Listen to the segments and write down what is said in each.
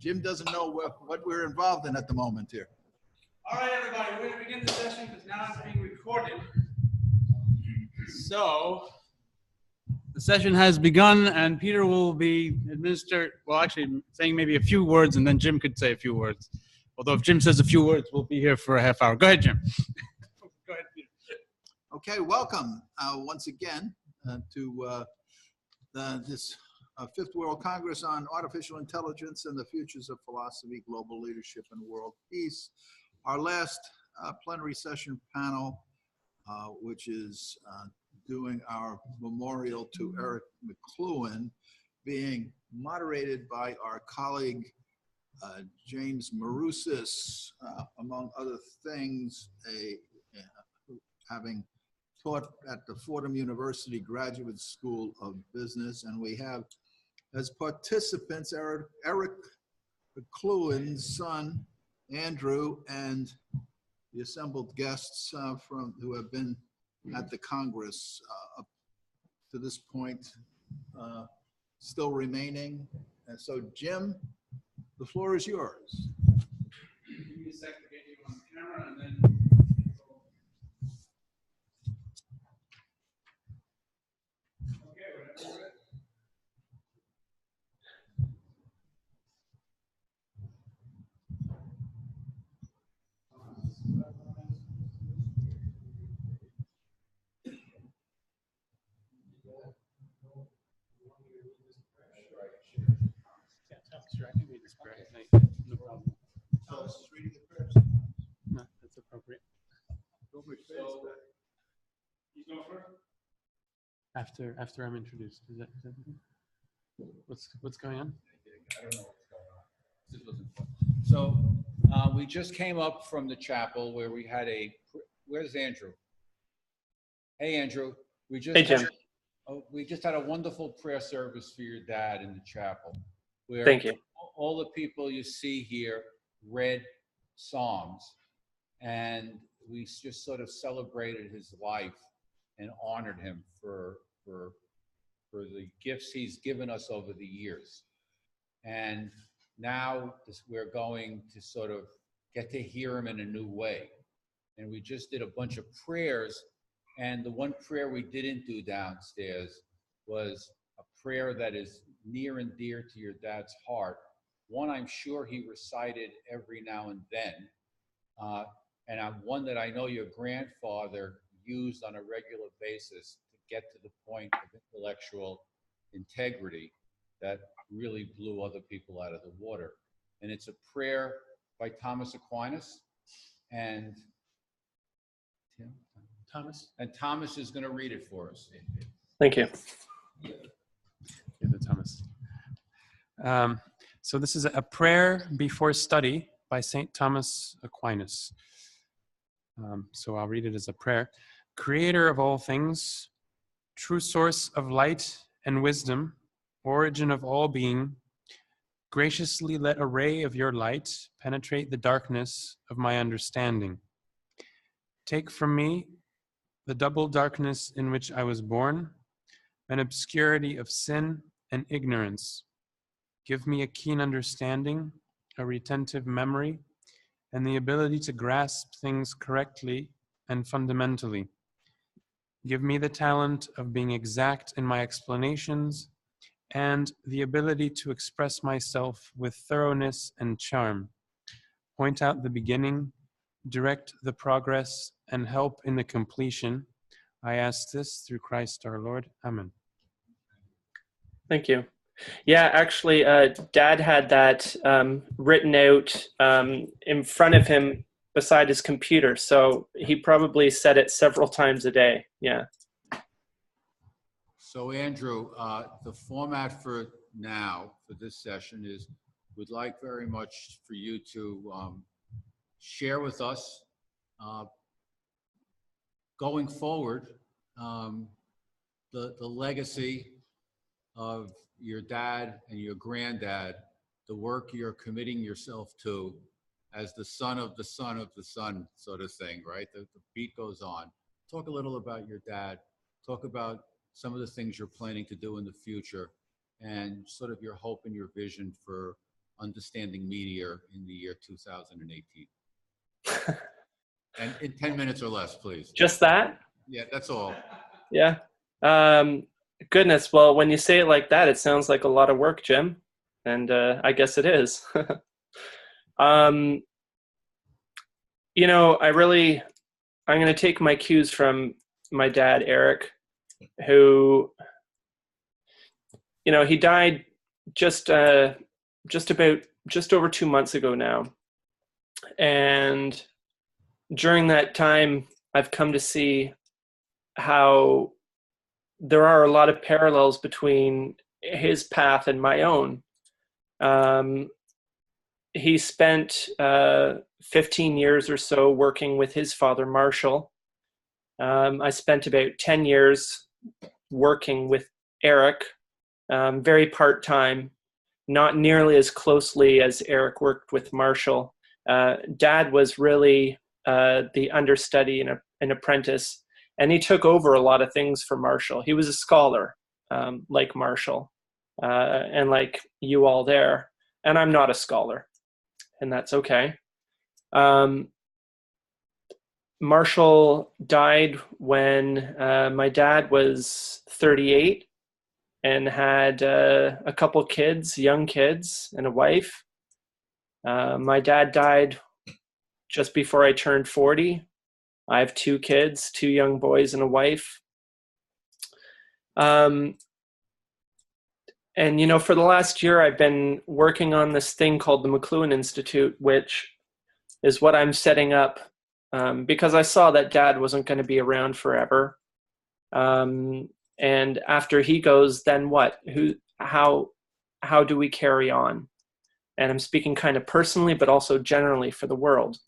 Jim doesn't know what we're involved in at the moment here. All right, everybody, we're going to begin the session because now it's being recorded. So, the session has begun, and Peter will be actually saying maybe a few words, and then Jim could say a few words. Although if Jim says a few words, we'll be here for a half hour. Go ahead, Jim. Go ahead, Peter. Okay, welcome once again to this Fifth World Congress on Artificial Intelligence and the Futures of Philosophy, Global Leadership, and World Peace. Our last plenary session panel, which is doing our memorial to Eric Mcluhan, being moderated by our colleague James Marousis, among other things, having taught at the Fordham University Graduate School of Business. And we have as participants Eric Mcluhan's son, Andrew, and the assembled guests who have been at the Congress up to this point, still remaining. And so, Jim, the floor is yours. Give me a sec to get you on camera, and then. Okay, whenever you're ready. Sure, I can read this prayer. No problem. Alice is reading the prayers. No, that's appropriate. You go first. After I'm introduced, is that what's going on? I don't know what's going on. So we just came up from the chapel where we had where's Andrew? Hey, Andrew. Hey, Jim. We just had a wonderful prayer service for your dad in the chapel. Where Thank you. all the people you see here read Psalms, and we just sort of celebrated his life and honored him for the gifts he's given us over the years. And now we're going to sort of get to hear him in a new way. And we just did a bunch of prayers, and the one prayer we didn't do downstairs was a prayer that is near and dear to your dad's heart. One I'm sure he recited every now and then, and one that I know your grandfather used on a regular basis to get to the point of intellectual integrity that really blew other people out of the water. And it's a prayer by Thomas Aquinas, and Thomas is going to read it for us. Thank you. Thomas. So this is a prayer before study by St. Thomas Aquinas. So I'll read it as a prayer. Creator of all things, true source of light and wisdom, origin of all being, graciously let a ray of your light penetrate the darkness of my understanding. Take from me the double darkness in which I was born, an obscurity of sin and ignorance. Give me a keen understanding, a retentive memory, and the ability to grasp things correctly and fundamentally. Give me the talent of being exact in my explanations and the ability to express myself with thoroughness and charm. Point out the beginning, direct the progress, and help in the completion. I ask this through Christ our Lord. Amen. Thank you. Yeah, actually, Dad had that written out in front of him beside his computer, so he probably said it several times a day. Yeah. So, Andrew, the format for now, for this session, is we'd like very much for you to share with us, going forward, the legacy of your dad and your granddad, the work you're committing yourself to as the son of the son of the son, sort of thing, right? The beat goes on. Talk a little about your dad. Talk about some of the things you're planning to do in the future and sort of your hope and your vision for understanding media in the year 2018. And in 10 minutes or less, please. Just that? Yeah, that's all. Yeah. Goodness. Well, when you say it like that, it sounds like a lot of work, Jim. And I guess it is. You know, I'm going to take my cues from my dad, Eric, who, you know, he died just over 2 months ago now. And during that time, I've come to see how there are a lot of parallels between his path and my own. He spent 15 years or so working with his father, Marshall. I spent about 10 years working with Eric, very part-time, not nearly as closely as Eric worked with Marshall. Dad was really the understudy and an apprentice, and he took over a lot of things for Marshall. He was a scholar, like Marshall, and like you all there, and I'm not a scholar, and that's okay. Marshall died when my dad was 38 and had a couple kids, young kids, and a wife. My dad died just before I turned 40. I have 2 kids, 2 young boys and a wife. And, you know, for the last year, I've been working on this thing called the Mcluhan Institute, which is what I'm setting up because I saw that Dad wasn't going to be around forever. And after he goes, then what? How do we carry on? And I'm speaking kind of personally, but also generally for the world.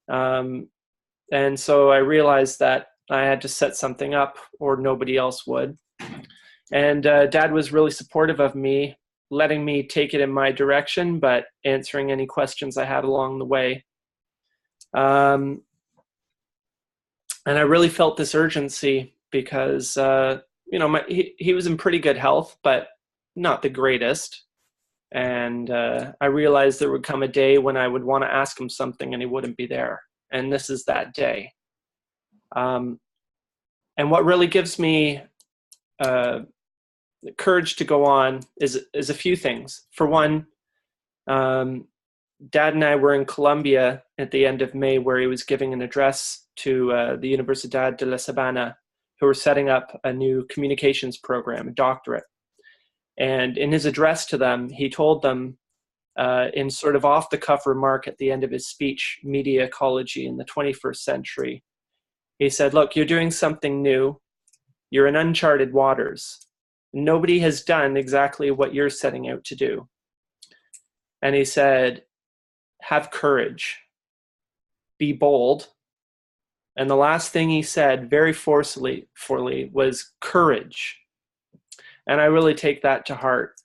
And so I realized that I had to set something up or nobody else would. And Dad was really supportive of me, letting me take it in my direction, but answering any questions I had along the way. And I really felt this urgency because, you know, he was in pretty good health, but not the greatest. And I realized there would come a day when I would want to ask him something and he wouldn't be there. And this is that day. And what really gives me courage to go on is a few things. For one, Dad and I were in Colombia at the end of May, where he was giving an address to the Universidad de La Sabana, who were setting up a new communications program, a doctorate. And in his address to them, he told them in sort of off-the-cuff remark at the end of his speech, Media Ecology in the 21st Century, he said, look, you're doing something new. You're in uncharted waters. Nobody has done exactly what you're setting out to do. And he said, have courage, be bold. And the last thing he said very forcefully was courage. And I really take that to heart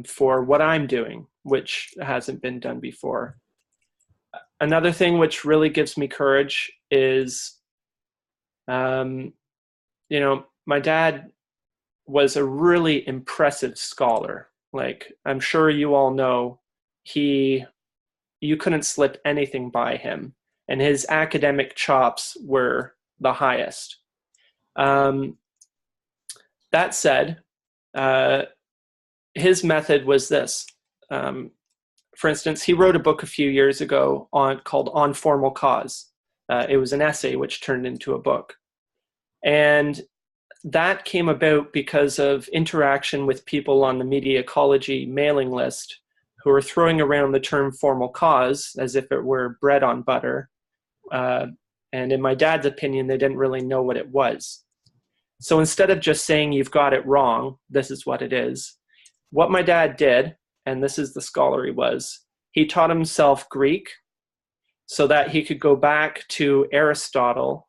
for what I'm doing, which hasn't been done before. Another thing which really gives me courage is, you know, my dad was a really impressive scholar. Like, I'm sure you all know, you couldn't slip anything by him, and his academic chops were the highest. That said, his method was this. For instance, he wrote a book a few years ago called On Formal Cause. It was an essay which turned into a book. And that came about because of interaction with people on the Media Ecology mailing list who were throwing around the term formal cause as if it were bread on butter. And in my dad's opinion, they didn't really know what it was. So instead of just saying, you've got it wrong, this is what it is, what my dad did, and this is the scholar he was, he taught himself Greek so that he could go back to Aristotle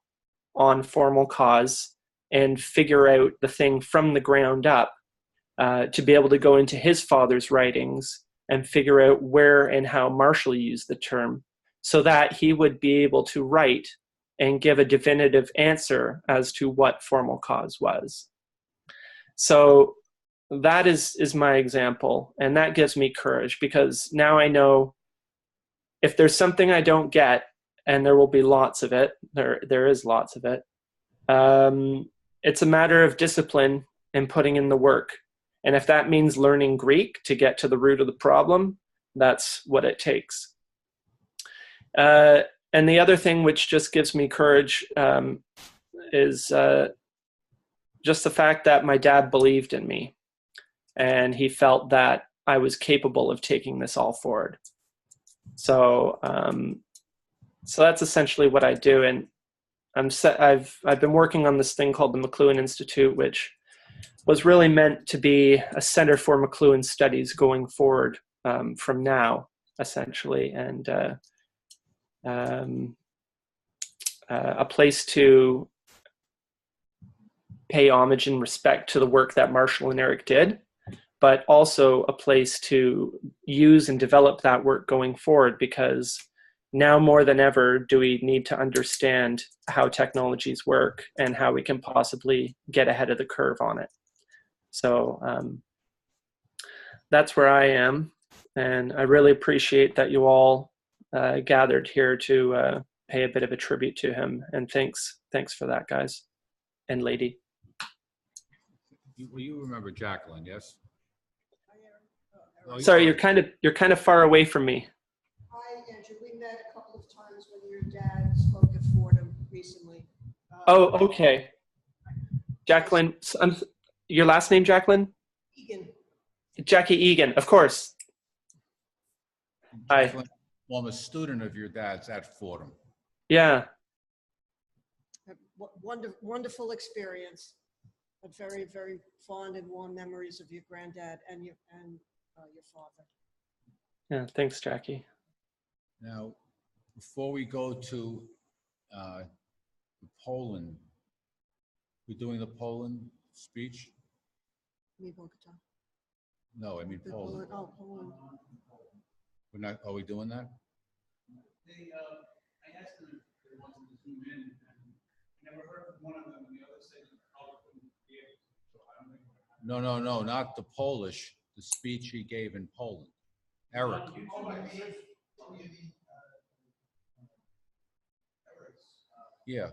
on formal cause and figure out the thing from the ground up, to be able to go into his father's writings and figure out where and how Marshall used the term, so that he would be able to write and give a definitive answer as to what formal cause was. So that is my example, and that gives me courage, because now I know if there's something I don't get, and there will be lots of it, there is lots of it, it's a matter of discipline and putting in the work. And if that means learning Greek to get to the root of the problem, that's what it takes. And the other thing which just gives me courage is just the fact that my dad believed in me, and he felt that I was capable of taking this all forward. So so that's essentially what I do. And I've been working on this thing called the Mcluhan Institute, which was really meant to be a center for Mcluhan studies going forward from now, essentially, and a place to pay homage and respect to the work that Marshall and Eric did, but also a place to use and develop that work going forward, because now more than ever do we need to understand how technologies work and how we can possibly get ahead of the curve on it. So that's where I am, and I really appreciate that you all gathered here to pay a bit of a tribute to him, and thanks for that, guys and lady. You remember Jacqueline, yes? Oh, Sorry, you're kind of far away from me. Hi, Andrew. We met a couple of times when your dad spoke at Fordham recently. Oh, okay. Jacqueline, your last name, Jacqueline? Egan. Jackie Egan, of course. Hi. Jacqueline, well, I'm a student of your dad's at Fordham. Yeah. Wonderful experience. But very, very fond and warm memories of your granddad and your father. Yeah, thanks, Jackie. Now, before we go to Poland, we're doing the Poland speech? Me, Bogota. No, I mean Poland. Oh, Poland. We're not, are we doing that? I asked them if they wanted to zoom in, and I never heard from one of them, and the other said that probably couldn't be able to. So I don't think we're gonna have No, not the Polish, the speech he gave in Poland. Eric. Yeah.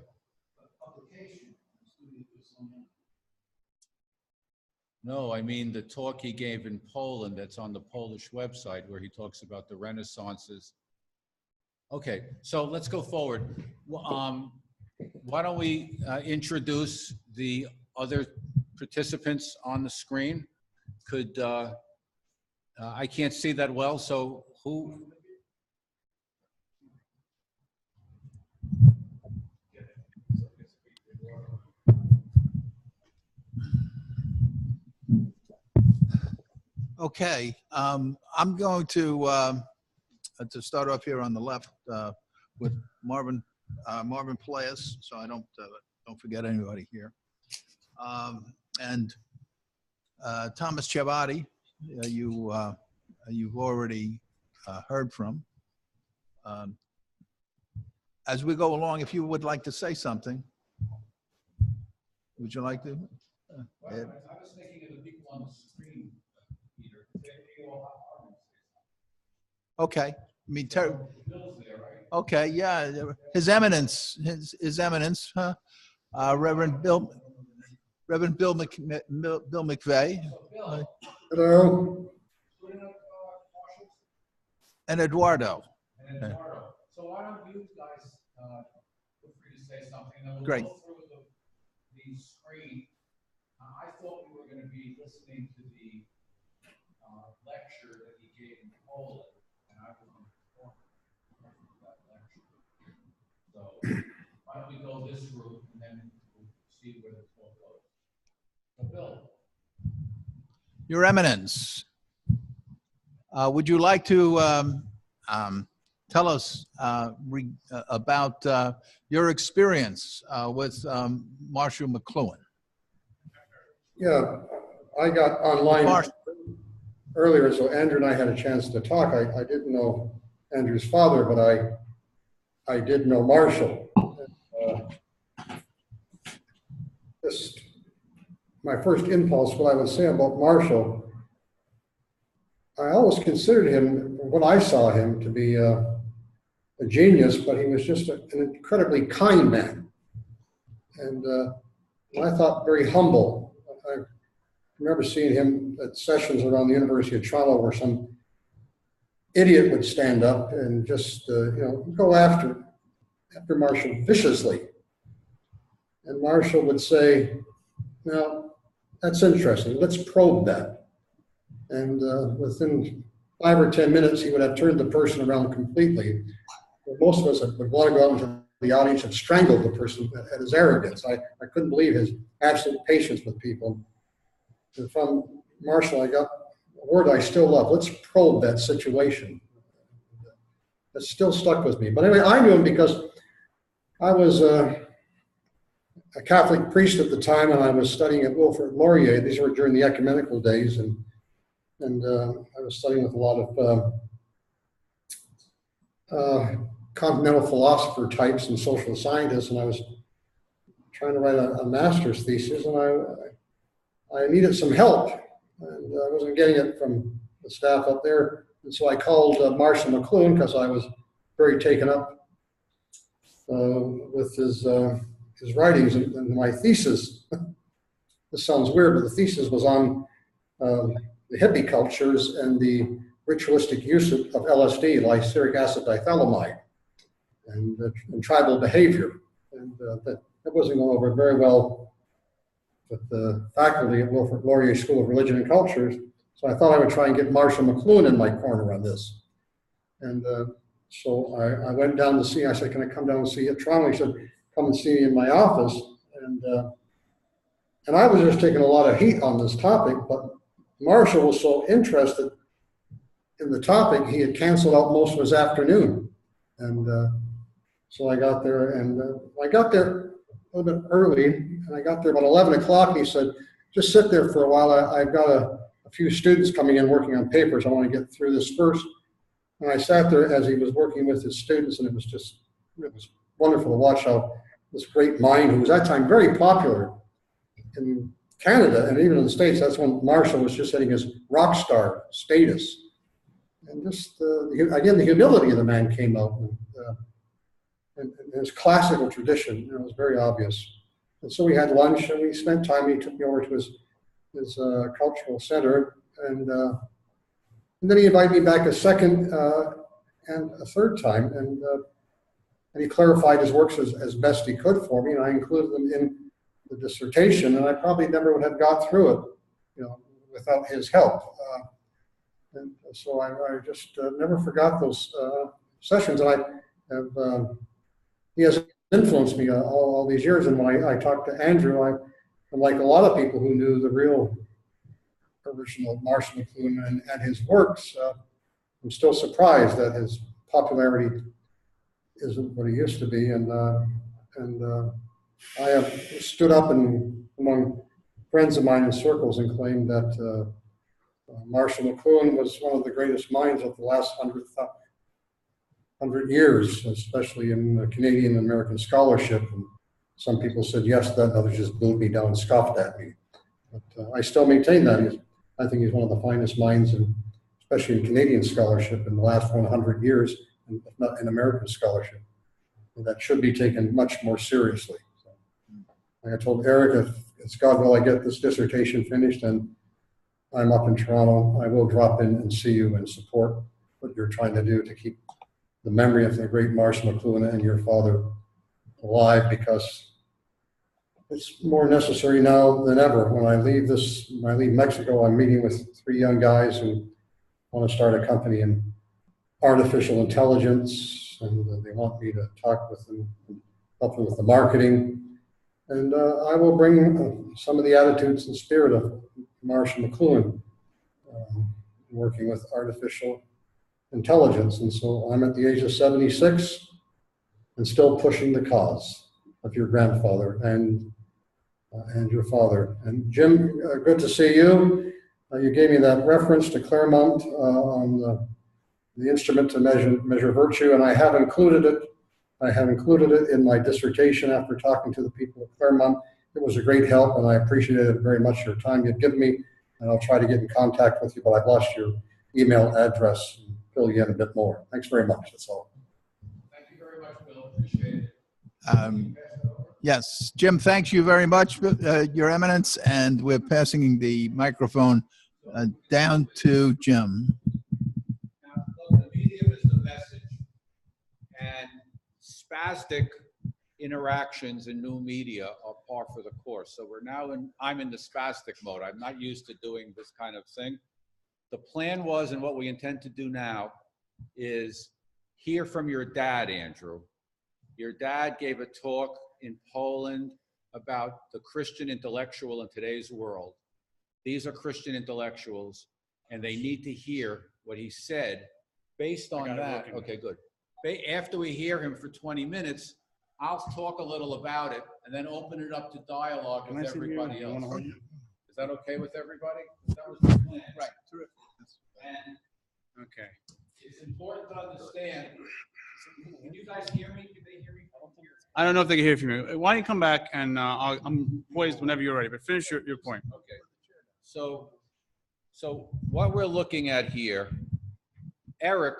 No, I mean the talk he gave in Poland that's on the Polish website where he talks about the Renaissances. Okay, so let's go forward. Why don't we introduce the other participants on the screen? Could, I can't see that well, so who? Okay, I'm going to start off here on the left with Marvin Playas, so I don't forget anybody here, and Thomas Chabati, you've already heard from. As we go along, if you would like to say something, would you like to? Ed? I was thinking of the people on the screen, Peter. They all have Okay. I mean, Bill's there, right? okay, yeah. His Eminence, huh? Reverend Bill McVeigh. Hello. And Eduardo. And Eduardo. So why don't you guys feel free to say something, and then we'll Great. go through the screen. I thought we were going to be listening to the lecture that he gave in Poland, and I was on that lecture. So why don't we go this route, and then we'll see where the talk goes. So Bill. Your Eminence, would you like to tell us about your experience with Marshall McLuhan? Yeah, I got online earlier, so Andrew and I had a chance to talk. I didn't know Andrew's father, but I did know Marshall. my first impulse, what I would say about Marshall, I always considered him, when I saw him, to be a genius, but he was just an incredibly kind man. And I thought very humble. I remember seeing him at sessions around the University of Toronto where some idiot would stand up and just, go after Marshall viciously. And Marshall would say, now, that's interesting. Let's probe that. And within 5 or 10 minutes, he would have turned the person around completely. Most of us would want to go out into the audience and strangle the person at his arrogance. I couldn't believe his absolute patience with people. And from Marshall, I got a word I still love. Let's probe that situation. That still stuck with me. But anyway, I knew him because I was a Catholic priest at the time, and I was studying at Wilfrid Laurier. These were during the ecumenical days, and I was studying with a lot of continental philosopher types and social scientists, and I was trying to write a master's thesis, and I needed some help, and I wasn't getting it from the staff up there, and so I called Marshall Mcluhan because I was very taken up with his writings and my thesis. This sounds weird, but the thesis was on the hippie cultures and the ritualistic use of LSD, lysergic acid dithylamide, and tribal behavior. And that wasn't going over very well with the faculty at Wilfrid Laurier School of Religion and Cultures. So I thought I would try and get Marshall Mcluhan in my corner on this. And so I went down to see, I said, can I come down and see you at Toronto? He said, come and see me in my office. And I was just taking a lot of heat on this topic, but Marshall was so interested in the topic, he had canceled out most of his afternoon. And so I got there, and I got there a little bit early, and I got there about 11 o'clock, and he said, just sit there for a while. I've got a few students coming in working on papers. I want to get through this first. And I sat there as he was working with his students, and it was wonderful to watch how this great mind, who was at that time very popular in Canada and even in the States, that's when Marshall was just hitting his rock star status. And just, again, the humility of the man came out, and his classical tradition, it was very obvious. And so we had lunch, and we spent time. He took me over to his cultural center, and then he invited me back a second and a third time, and he clarified his works as best he could for me, and I included them in the dissertation, and I probably never would have got through it, without his help. And so I just never forgot those sessions. And he has influenced me all these years. And when I talked to Andrew, I'm like a lot of people who knew the real original Marshall Mcluhan and his works. I'm still surprised that his popularity isn't what it used to be. And I have stood up among friends of mine in circles and claimed that Marshall Mcluhan was one of the greatest minds of the last 100 years, especially in Canadian and American scholarship. And some people said yes to that, and others just booed me down and scoffed at me. But I still maintain that. I think he's one of the finest minds, especially in Canadian scholarship in the last 100 years, if not in American scholarship. And that should be taken much more seriously. So, like I told Eric, if it's God will I get this dissertation finished, and I'm up in Toronto, I will drop in and see you and support what you're trying to do to keep the memory of the great Marshall Mcluhan and your father alive, because it's more necessary now than ever. When I leave Mexico, I'm meeting with 3 young guys who want to start a company in artificial intelligence, and they want me to talk with them, help them with the marketing. And I will bring some of the attitudes and spirit of Marshall Mcluhan, working with artificial intelligence. And so I'm at the age of 76 and still pushing the cause of your grandfather and your father. And Jim, good to see you. You gave me that reference to Claremont on the instrument to measure virtue, and I have included it. I have included it in my dissertation after talking to the people at Claremont. it was a great help, and I appreciated very much your time you've given me, and I'll try to get in contact with you, but I've lost your email address and fill you in a bit more. Thanks very much. That's all. Thank you very much, Bill. Appreciate it. Yes, Jim, thanks you very much, Your Eminence, and we're passing the microphone down to Jim. Now, look, the medium is the message, and spastic interactions in new media are par for the course. So I'm in the spastic mode. I'm not used to doing this kind of thing. The plan was, and what we intend to do now, is hear from your dad, Andrew. Your dad gave a talk in Poland about the Christian intellectual in today's world. These are Christian intellectuals, and they need to hear what he said. Based on that, okay, good. After we hear him for 20 minutes, I'll talk a little about it and then open it up to dialogue with everybody else. Is that okay with everybody? That was the plan. Right. Terrific. And Okay. it's important to understand. Can you guys hear me? Can they hear me? I don't know if they can hear from you. Why don't you come back and I'm poised whenever you're ready, but finish your point. Okay. So what we're looking at here, Eric,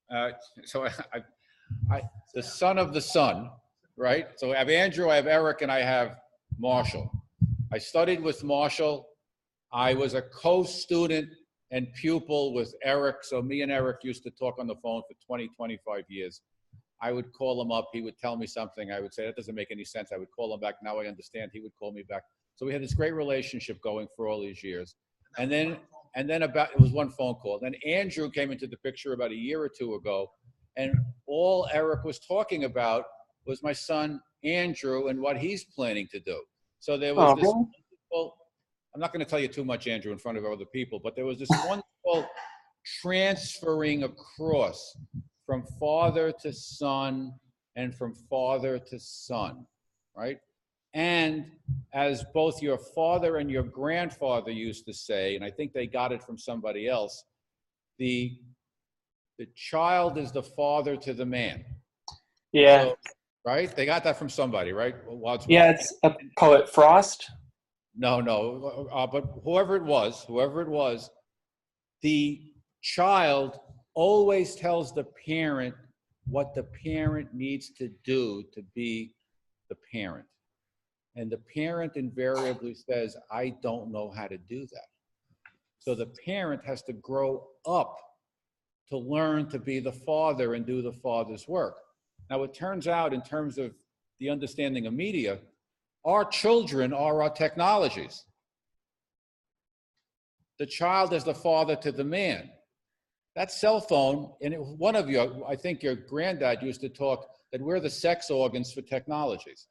the son of the son, right? So I have Andrew, I have Eric, and I have Marshall. I studied with Marshall. I was a co-student and pupil with Eric. So me and Eric used to talk on the phone for 20, 25 years. I would call him up. He would tell me something. I would say, that doesn't make any sense. I would call him back. Now I understand. He would call me back. So we had this great relationship going for all these years. And then it was one phone call. Then Andrew came into the picture about a year or two ago. And all Eric was talking about was my son, Andrew, and what he's planning to do. So there was this wonderful, I'm not going to tell you too much, Andrew, in front of other people, but there was this wonderful transferring across from father to son and from father to son, right? And as both your father and your grandfather used to say, and I think they got it from somebody else, the child is the father to the man. Yeah. So, right? They got that from somebody, right? Yeah, it's a poet, Frost. No, but whoever it was, the child always tells the parent what the parent needs to do to be the parent. And the parent invariably says, I don't know how to do that. So the parent has to grow up to learn to be the father and do the father's work. Now, it turns out, in terms of the understanding of media, our children are our technologies. The child is the father to the man. That cell phone, and one of you, I think your granddad used to talk that we're the sex organs for technologies.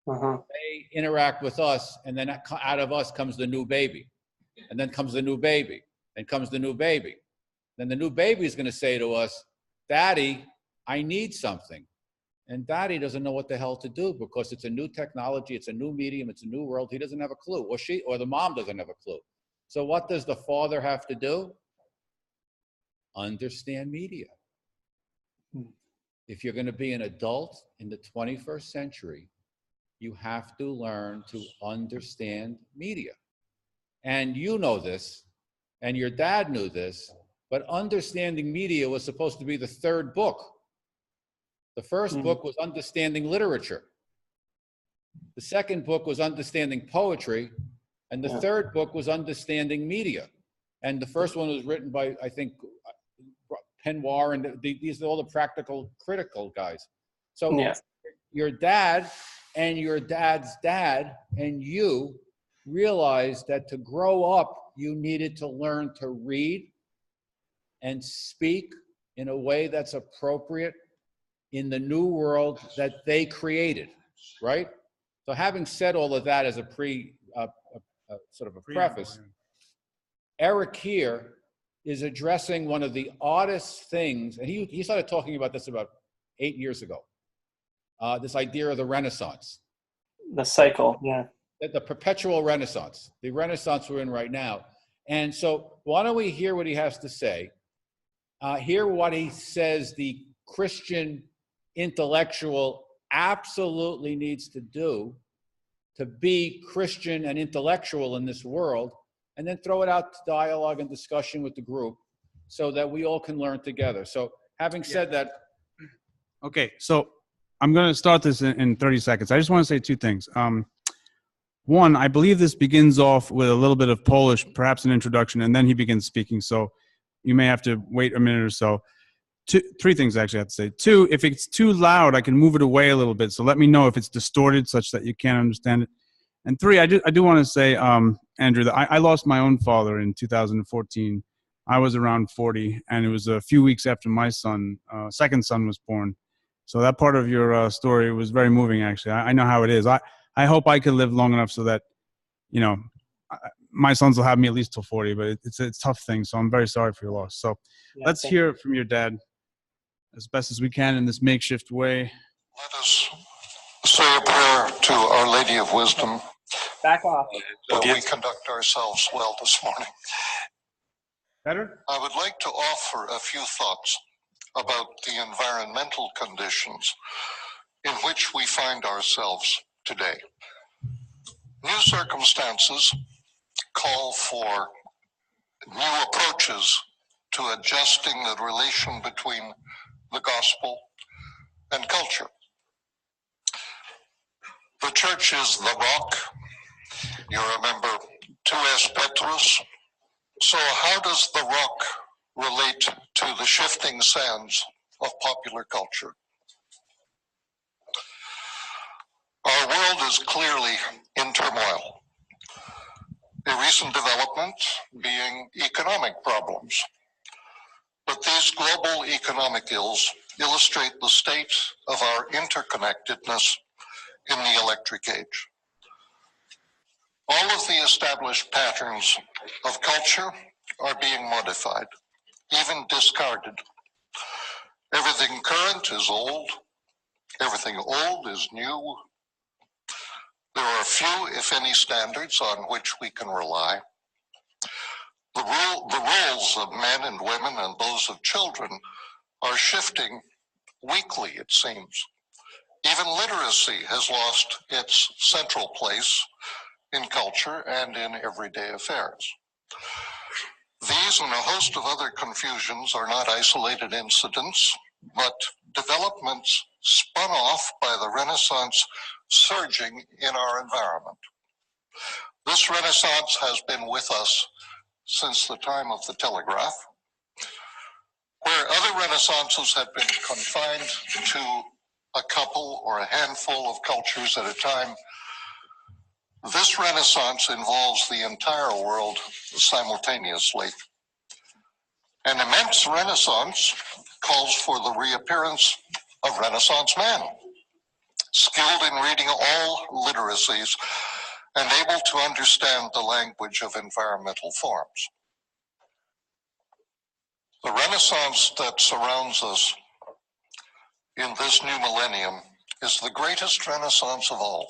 They interact with us, and then out of us comes the new baby. And then comes the new baby, and comes the new baby. Then the new baby is going to say to us, Daddy, I need something. And Daddy doesn't know what the hell to do because it's a new technology, it's a new medium, it's a new world. He doesn't have a clue, or the mom doesn't have a clue. So what does the father have to do? Understand media. If you're going to be an adult in the 21st century, you have to learn to understand media. And you know this, and your dad knew this, but understanding media was supposed to be the third book. The first book was understanding literature. The second book was understanding poetry. And the third book was understanding media. And the first one was written by, I think, Penwar, and these are all the practical, critical guys. So your dad and your dad's dad and you realized that to grow up, you needed to learn to read and speak in a way that's appropriate in the new world that they created, right? So having said all of that as a sort of a preface, Eric here is addressing one of the oddest things, and he started talking about this about 8 years ago, this idea of the Renaissance. The cycle, yeah. The perpetual Renaissance, the Renaissance we're in right now. And so why don't we hear what he has to say, hear what he says the Christian intellectual absolutely needs to do to be Christian and intellectual in this world, and then throw it out to dialogue and discussion with the group so that we all can learn together. So having said that, Okay, so I'm going to start this in 30 seconds. I just want to say two things. One, I believe this begins off with a little bit of Polish, perhaps an introduction, and then he begins speaking. So you may have to wait a minute or so. Three things actually I have to say. Two, if it's too loud, I can move it away a little bit. So let me know if it's distorted such that you can't understand it. And three, I do want to say, Andrew, that I lost my own father in 2014. I was around 40, and it was a few weeks after my second son was born. So that part of your story was very moving, actually. I know how it is. I hope I could live long enough so that, you know, my sons will have me at least till 40, but it's a tough thing. So I'm very sorry for your loss. So Yeah, let's hear from your dad as best as we can in this makeshift way. Let us say a prayer to Our Lady of Wisdom Back off. that we conduct ourselves well this morning. Better? I would like to offer a few thoughts about the environmental conditions in which we find ourselves today. New circumstances call for new approaches to adjusting the relation between the gospel and culture. The church is the rock. You remember 2S Petrus. So how does the rock relate to the shifting sands of popular culture? Our world is clearly in turmoil. A recent development being economic problems. But these global economic ills illustrate the state of our interconnectedness in the electric age. All of the established patterns of culture are being modified, even discarded. Everything current is old, everything old is new. There are few, if any, standards on which we can rely. The roles of men and women and those of children are shifting weekly, it seems. Even literacy has lost its central place in culture and in everyday affairs. These and a host of other confusions are not isolated incidents, but developments spun off by the Renaissance surging in our environment. This Renaissance has been with us since the time of the telegraph, where other Renaissances have been confined to a couple or a handful of cultures at a time. This Renaissance involves the entire world simultaneously. An immense Renaissance calls for the reappearance of Renaissance man, skilled in reading all literacies and able to understand the language of environmental forms. The Renaissance that surrounds us in this new millennium is the greatest Renaissance of all,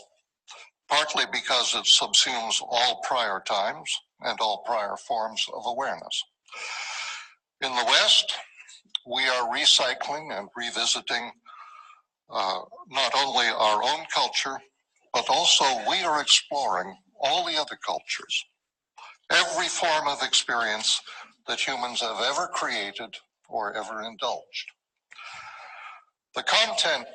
partly because it subsumes all prior times and all prior forms of awareness. In the West, we are recycling and revisiting not only our own culture, but also we are exploring all the other cultures, every form of experience that humans have ever created or ever indulged. The content,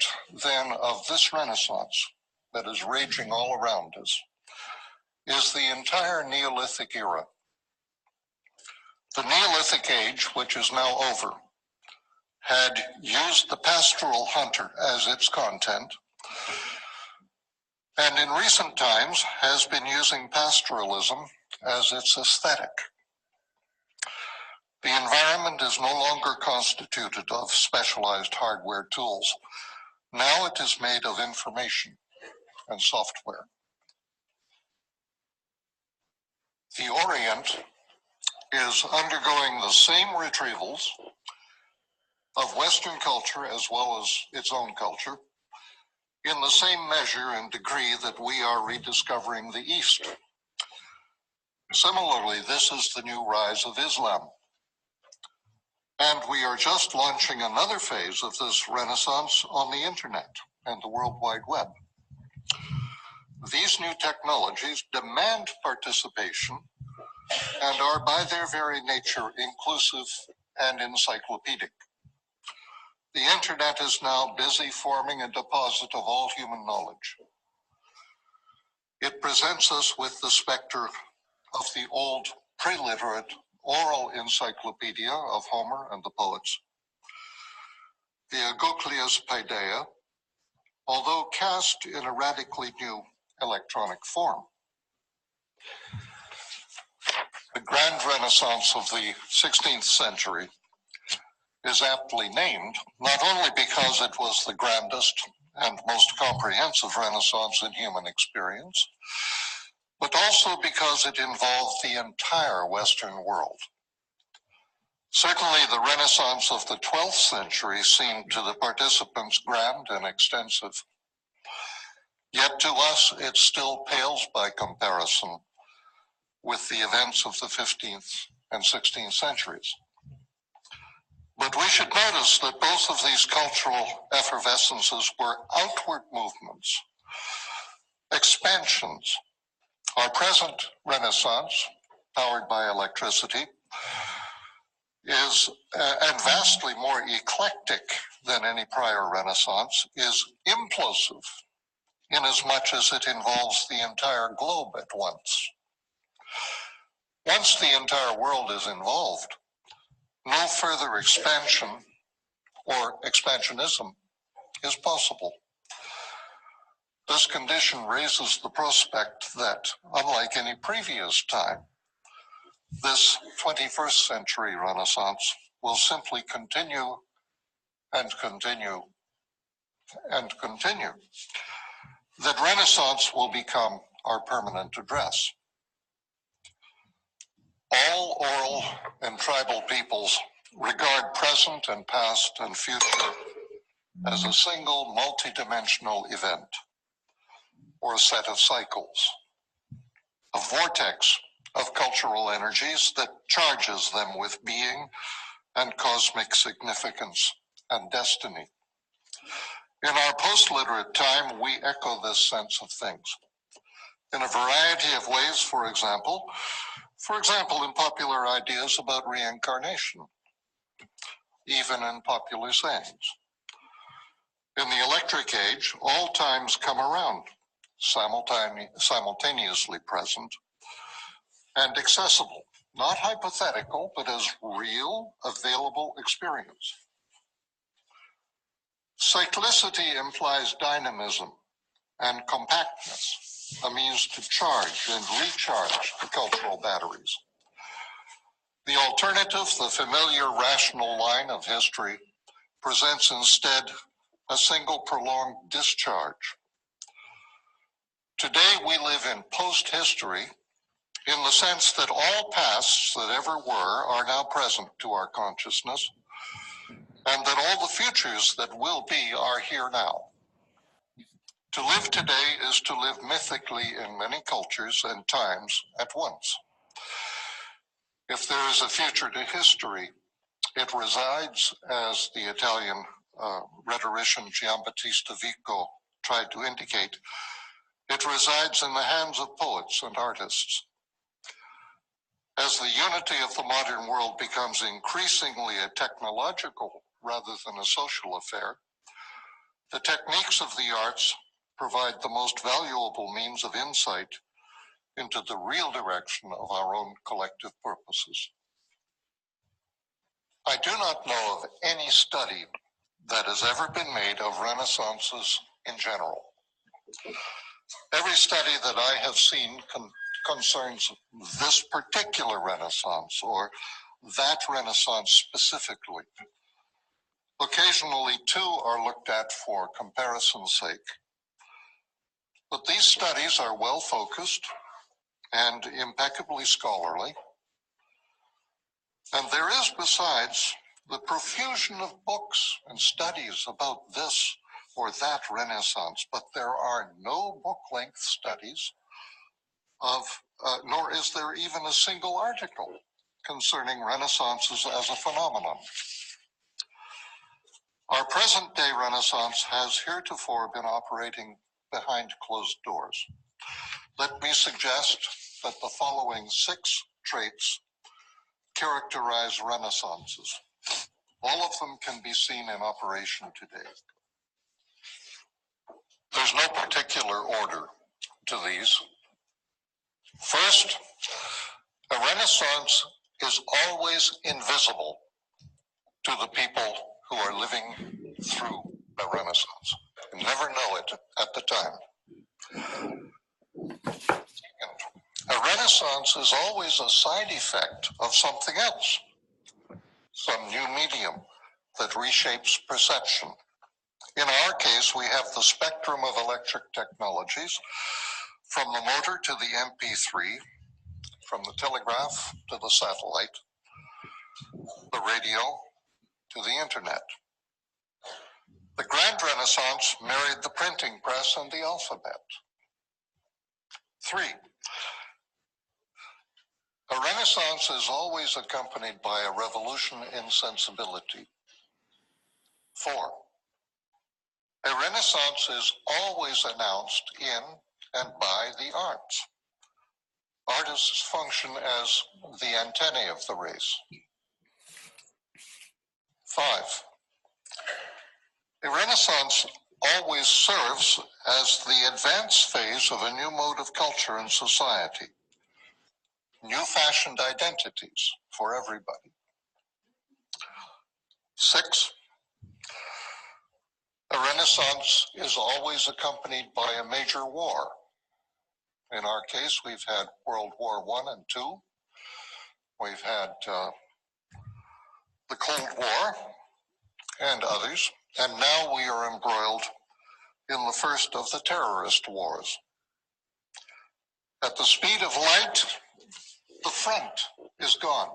then, of this Renaissance that is raging all around us is the entire Neolithic era. The Neolithic age, which is now over, had used the pastoral hunter as its content, and in recent times has been using pastoralism as its aesthetic. The environment is no longer constituted of specialized hardware tools. Now it is made of information and software. The Orient is undergoing the same retrievals of Western culture as well as its own culture in the same measure and degree that we are rediscovering the East. Similarly, this is the new rise of Islam. And we are just launching another phase of this renaissance on the internet and the World Wide Web. These new technologies demand participation and are by their very nature inclusive and encyclopedic. The internet is now busy forming a deposit of all human knowledge. It presents us with the specter of the old pre-literate oral encyclopedia of Homer and the poets, the Agouclias Paideia, although cast in a radically new electronic form. The Grand Renaissance of the 16th century is aptly named, not only because it was the grandest and most comprehensive Renaissance in human experience, but also because it involved the entire Western world. Certainly, the Renaissance of the 12th century seemed to the participants grand and extensive. Yet to us, it still pales by comparison with the events of the 15th and 16th centuries. But we should notice that both of these cultural effervescences were outward movements, expansions. Our present Renaissance, powered by electricity, is, and vastly more eclectic than any prior Renaissance, is implosive inasmuch as it involves the entire globe at once. Once the entire world is involved, no further expansion or expansionism is possible. This condition raises the prospect that, unlike any previous time, this 21st century Renaissance will simply continue and continue and continue. That Renaissance will become our permanent address. All oral and tribal peoples regard present and past and future as a single multidimensional event or a set of cycles, a vortex of cultural energies that charges them with being and cosmic significance and destiny. In our post-literate time, we echo this sense of things in a variety of ways, for example, in popular ideas about reincarnation, even in popular sayings. In the electric age, all times come around, simultaneously present and accessible, not hypothetical, but as real, available experience. Cyclicity implies dynamism and compactness, a means to charge and recharge the cultural batteries. The alternative, the familiar rational line of history, presents instead a single prolonged discharge. Today we live in post-history in the sense that all pasts that ever were are now present to our consciousness, and that all the futures that will be are here now. To live today is to live mythically in many cultures and times at once. If there is a future to history, it resides, as the Italian rhetorician Giambattista Vico tried to indicate, it resides in the hands of poets and artists. As the unity of the modern world becomes increasingly a technological rather than a social affair, the techniques of the arts provide the most valuable means of insight into the real direction of our own collective purposes. I do not know of any study that has ever been made of Renaissances in general. Every study that I have seen concerns this particular Renaissance or that Renaissance specifically. Occasionally, too, are looked at for comparison's sake. But these studies are well focused and impeccably scholarly. And there is, besides, the profusion of books and studies about this or that Renaissance, but there are no book-length studies of, nor is there even a single article concerning Renaissances as a phenomenon. Our present-day Renaissance has heretofore been operating behind closed doors. let me suggest that the following 6 traits characterize renaissances. All of them can be seen in operation today. There's no particular order to these. First, a renaissance is always invisible to the people who are living through a renaissance. You never know it at the time. Second, a renaissance is always a side effect of something else, some new medium that reshapes perception. In our case, we have the spectrum of electric technologies, from the motor to the MP3, from the telegraph to the satellite, the radio to the internet. The Grand Renaissance married the printing press and the alphabet. 3, a renaissance is always accompanied by a revolution in sensibility. 4, a renaissance is always announced in and by the arts. Artists function as the antennae of the race. 5, a renaissance always serves as the advanced phase of a new mode of culture and society, new fashioned identities for everybody. 6, a renaissance is always accompanied by a major war. In our case, we've had World War I and II. We've had the Cold War and others, and now we are embroiled in the first of the terrorist wars. At the speed of light, the front is gone.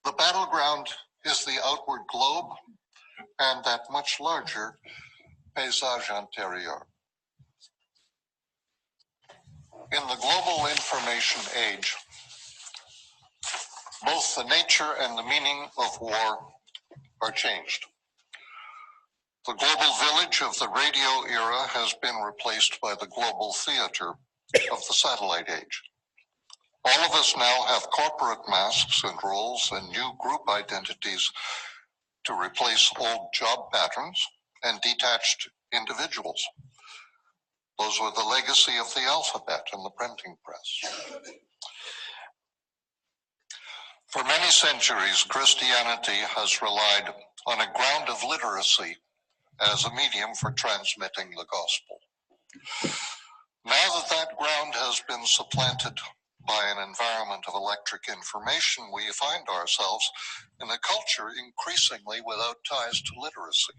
The battleground is the outward globe and that much larger paysage intérieur. In the global information age, both the nature and the meaning of war are changed. The global village of the radio era has been replaced by the global theater of the satellite age. All of us now have corporate masks and roles and new group identities to replace old job patterns and detached individuals. Those were the legacy of the alphabet and the printing press. For many centuries, Christianity has relied on a ground of literacy as a medium for transmitting the gospel. Now that that ground has been supplanted by an environment of electric information, we find ourselves in a culture increasingly without ties to literacy.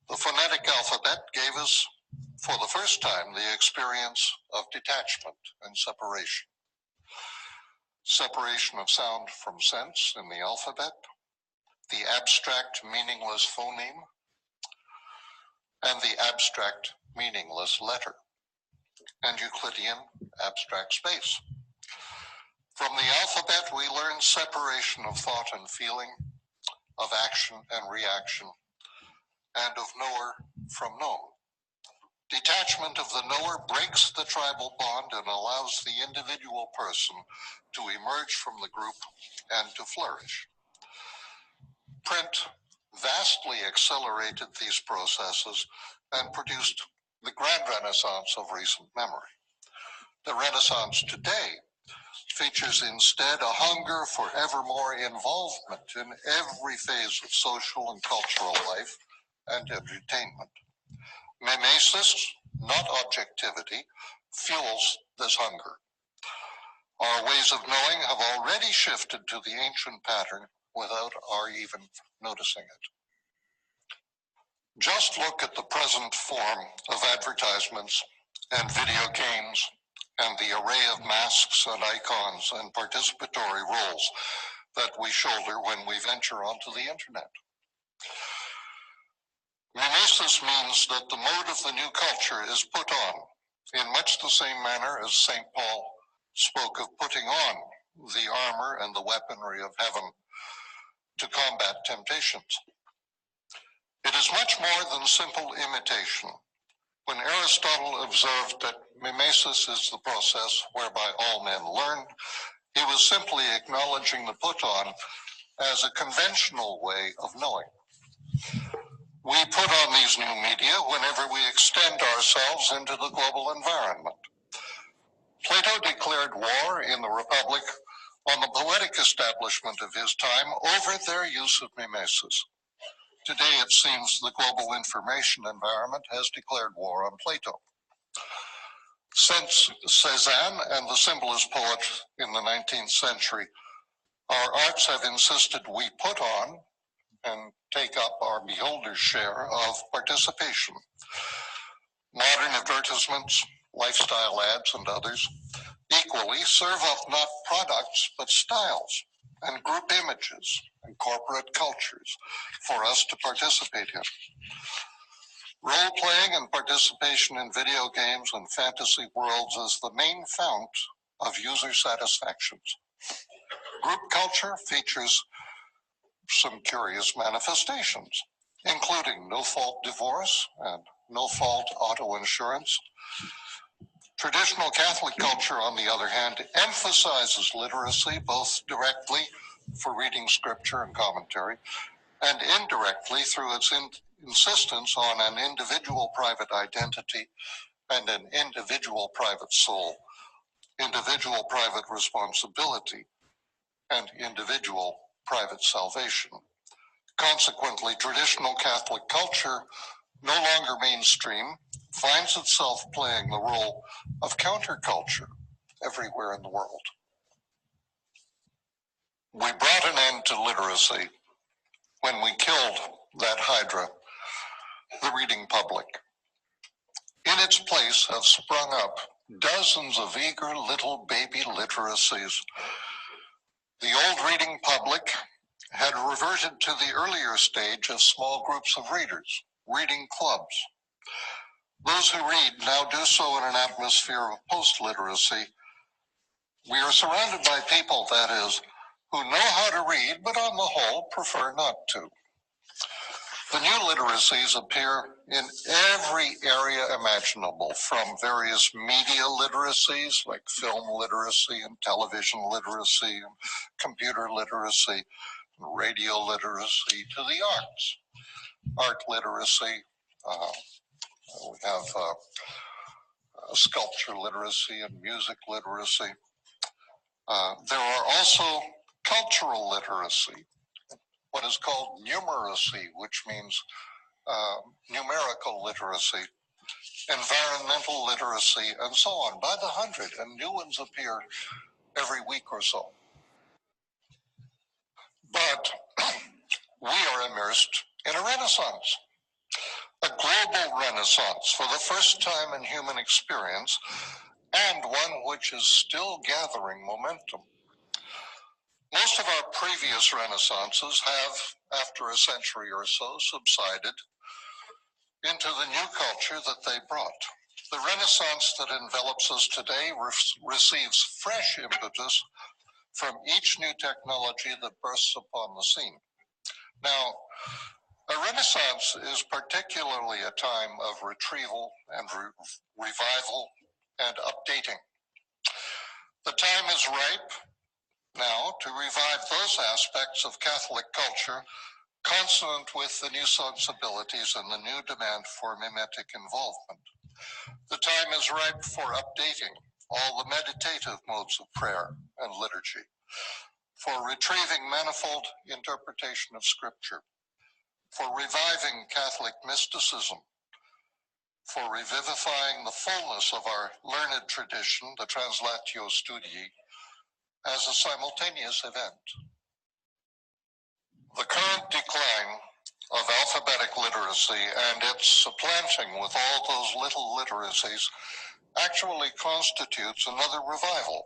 The phonetic alphabet gave us, for the first time, the experience of detachment and separation. Separation of sound from sense in the alphabet, the abstract meaningless phoneme, and the abstract meaningless letter, and Euclidean abstract space. From the alphabet, we learn separation of thought and feeling, of action and reaction, and of knower from known. Detachment of the knower breaks the tribal bond and allows the individual person to emerge from the group and to flourish. Print vastly accelerated these processes and produced the Grand Renaissance of recent memory. The Renaissance today features instead a hunger for ever more involvement in every phase of social and cultural life and entertainment. Mimesis, not objectivity, fuels this hunger. Our ways of knowing have already shifted to the ancient pattern without our even noticing it. Just look at the present form of advertisements and video games and the array of masks and icons and participatory roles that we shoulder when we venture onto the internet. Mimesis means that the mode of the new culture is put on in much the same manner as St. Paul spoke of putting on the armor and the weaponry of heaven to combat temptations. It is much more than simple imitation. When Aristotle observed that mimesis is the process whereby all men learn, he was simply acknowledging the put-on as a conventional way of knowing. We put on these new media whenever we extend ourselves into the global environment. Plato declared war in the Republic on the poetic establishment of his time over their use of mimesis. Today, it seems the global information environment has declared war on Plato. Since Cézanne and the symbolist poet in the 19th century, our arts have insisted we put on and take up our beholder's share of participation. Modern advertisements, lifestyle ads, and others equally serve up not products, but styles and group images and corporate cultures for us to participate in. Role-playing and participation in video games and fantasy worlds is the main fount of user satisfactions. Group culture features some curious manifestations, including no-fault divorce and no-fault auto insurance. Traditional Catholic culture, on the other hand, emphasizes literacy both directly for reading scripture and commentary, and indirectly through its insistence on an individual private identity and an individual private soul, individual private responsibility, and individual private salvation. Consequently, traditional Catholic culture, no longer mainstream, finds itself playing the role of counterculture everywhere in the world. We brought an end to literacy when we killed that hydra, the reading public. In its place have sprung up dozens of eager little baby literacies. The old reading public had reverted to the earlier stage of small groups of readers, reading clubs. Those who read now do so in an atmosphere of post-literacy. We are surrounded by people, that is, who know how to read, but on the whole prefer not to. The new literacies appear in every area imaginable, from various media literacies like film literacy and television literacy and computer literacy, radio literacy, to the arts. Art literacy, we have sculpture literacy and music literacy. There are also cultural literacy, what is called numeracy, which means numerical literacy, environmental literacy, and so on, by the hundred, and new ones appear every week or so. But we are immersed in a renaissance, a global renaissance for the first time in human experience, and one which is still gathering momentum. Most of our previous renaissances have, after a century or so, subsided into the new culture that they brought. The renaissance that envelops us today receives fresh impetus from each new technology that bursts upon the scene. Now, a renaissance is particularly a time of retrieval and revival and updating. The time is ripe now to revive those aspects of Catholic culture consonant with the new sensibilities and the new demand for mimetic involvement. The time is ripe for updating all the meditative modes of prayer and liturgy, for retrieving manifold interpretation of Scripture, for reviving Catholic mysticism, for revivifying the fullness of our learned tradition, the Translatio Studii, as a simultaneous event. The current decline of alphabetic literacy and its supplanting with all those little literacies actually constitutes another revival,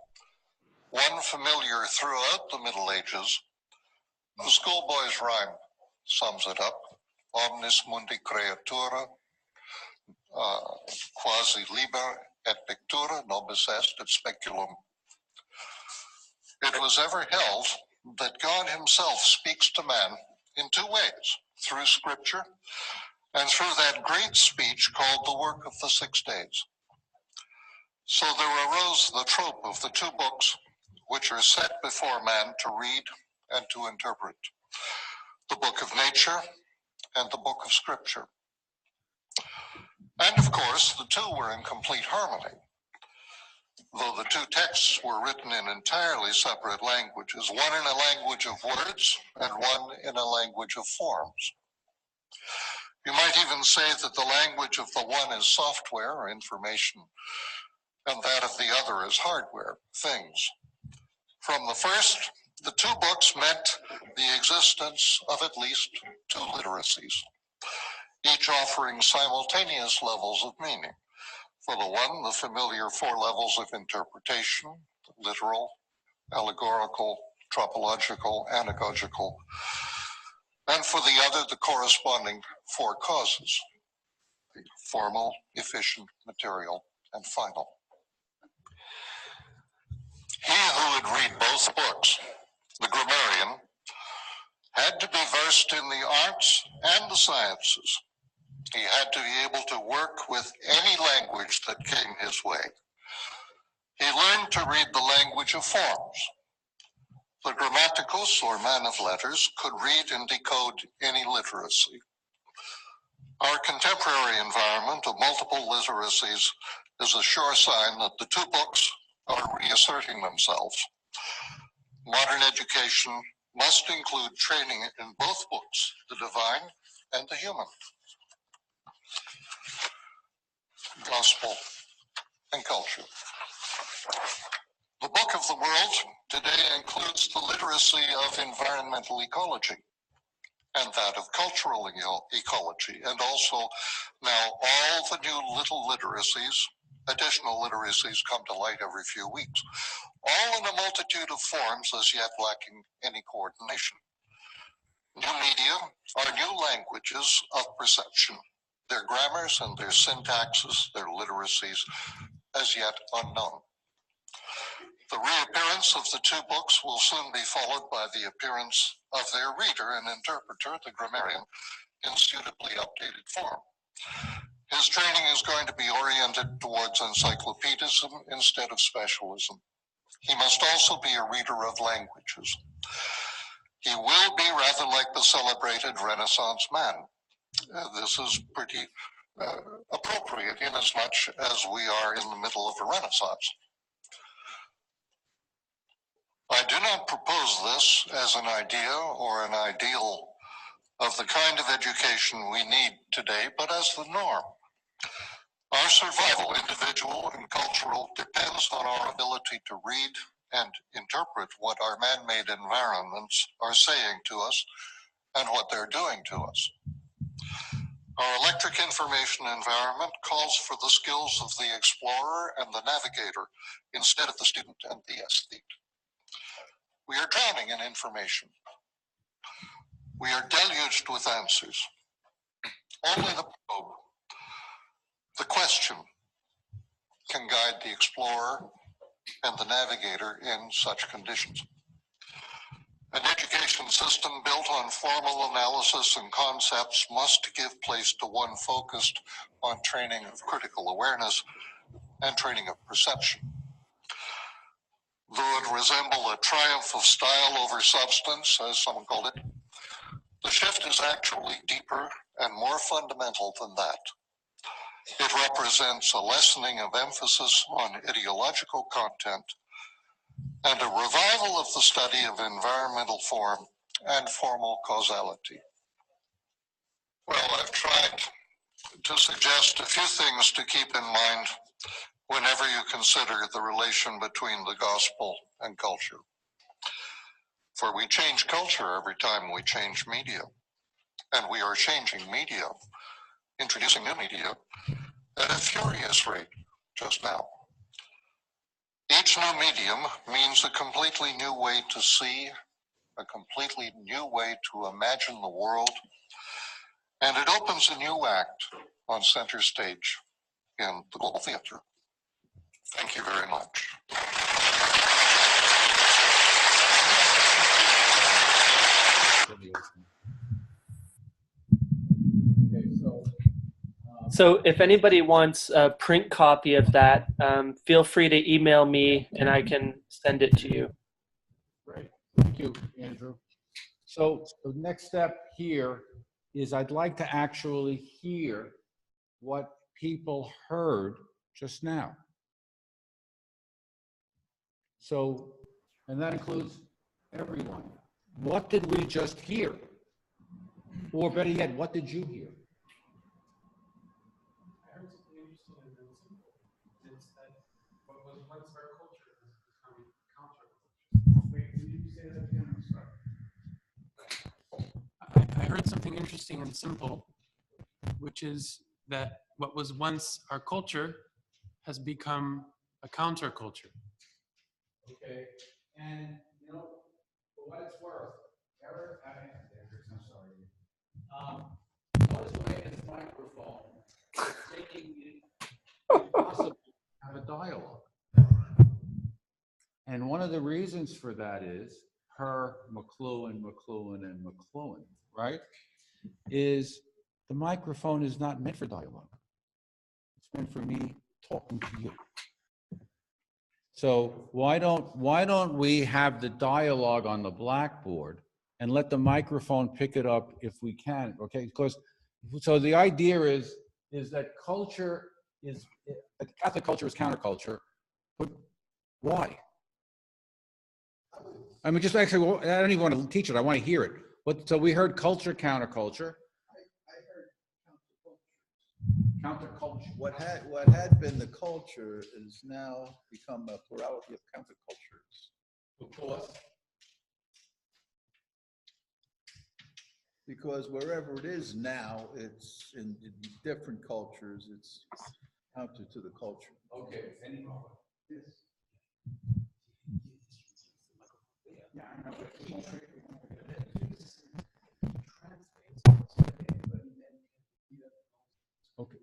one familiar throughout the Middle Ages. The schoolboy's rhyme sums it up: omnis mundi creatura, quasi liber et pictura, nobis est et speculum. It was ever held that God himself speaks to man in two ways: through Scripture and through that great speech called The Work of the 6 Days. So there arose the trope of the 2 books which are set before man to read and to interpret, the book of nature and the book of scripture. And of course, the 2 were in complete harmony, though the 2 texts were written in entirely separate languages, one in a language of words and one in a language of forms. You might even say that the language of the one is software or information, and that of the other is hardware, things. From the first, the 2 books meant the existence of at least 2 literacies, each offering simultaneous levels of meaning. For the one, the familiar 4 levels of interpretation, literal, allegorical, tropological, anagogical, and for the other, the corresponding 4 causes, the formal, efficient, material, and final. He who would read both books, the grammarian, had to be versed in the arts and the sciences. He had to be able to work with any language that came his way. He learned to read the language of forms. The grammaticus, or man of letters, could read and decode any literacy. Our contemporary environment of multiple literacies is a sure sign that the 2 books are reasserting themselves. Modern education must include training in both books, the divine and the human. Gospel and culture. The Book of the World today includes the literacy of environmental ecology and that of cultural ecology, and also now all the new little literacies, additional literacies come to light every few weeks, all in a multitude of forms as yet lacking any coordination. New media are new languages of perception, their grammars and their syntaxes, their literacies, as yet unknown. The reappearance of the 2 books will soon be followed by the appearance of their reader and interpreter, the grammarian, in suitably updated form. His training is going to be oriented towards encyclopedism instead of specialism. He must also be a reader of languages. He will be rather like the celebrated Renaissance man. This is pretty appropriate in as much as we are in the middle of a Renaissance. I do not propose this as an idea or an ideal of the kind of education we need today, but as the norm. Our survival, individual and cultural, depends on our ability to read and interpret what our man-made environments are saying to us and what they're doing to us. Our electric information environment calls for the skills of the explorer and the navigator instead of the student and the aesthete. We are drowning in information. We are deluged with answers. Only the probe, the question, can guide the explorer and the navigator in such conditions. An education system built on formal analysis and concepts must give place to one focused on training of critical awareness and training of perception. Though it resemble a triumph of style over substance, as someone called it, the shift is actually deeper and more fundamental than that. It represents a lessening of emphasis on ideological content and a revival of the study of environmental form and formal causality. Well, I've tried to suggest a few things to keep in mind whenever you consider the relation between the gospel and culture. For we change culture every time we change media, and we are changing media, introducing new media at a furious rate just now. Each new medium means a completely new way to see, a completely new way to imagine the world, and it opens a new act on center stage in the global theater. Thank you very much. Okay, so So if anybody wants a print copy of that, feel free to email me and I can send it to you. Great. Thank you, Andrew. So the next step here is I'd like to actually hear what people heard just now. So, and that includes everyone. What did we just hear? Or better yet, what did you hear? I heard something interesting and really simple. It's that what was once our culture has become counterculture. Wait, can you say that again? I'm sorry. I heard something interesting and simple, which is that what was once our culture has become a counterculture. Okay, and you know, for what it's worth, Eric, I'm sorry. Notice the way this microphone is making it impossible to have a dialogue. And one of the reasons for that is per Mcluhan, right? Is the microphone is not meant for dialogue. It's meant for me talking to you. So why don't we have the dialogue on the blackboard and let the microphone pick it up if we can, okay? Because, so the idea is that culture is, Catholic culture is counterculture, but why? I mean, just actually, well, I don't even want to teach it, I want to hear it. But, so we heard culture, counterculture. I heard Counterculture. what had been the culture is now become a plurality of countercultures. Because wherever it is now, it's in different cultures, it's counter to the culture. Okay, any more? Yes. Okay.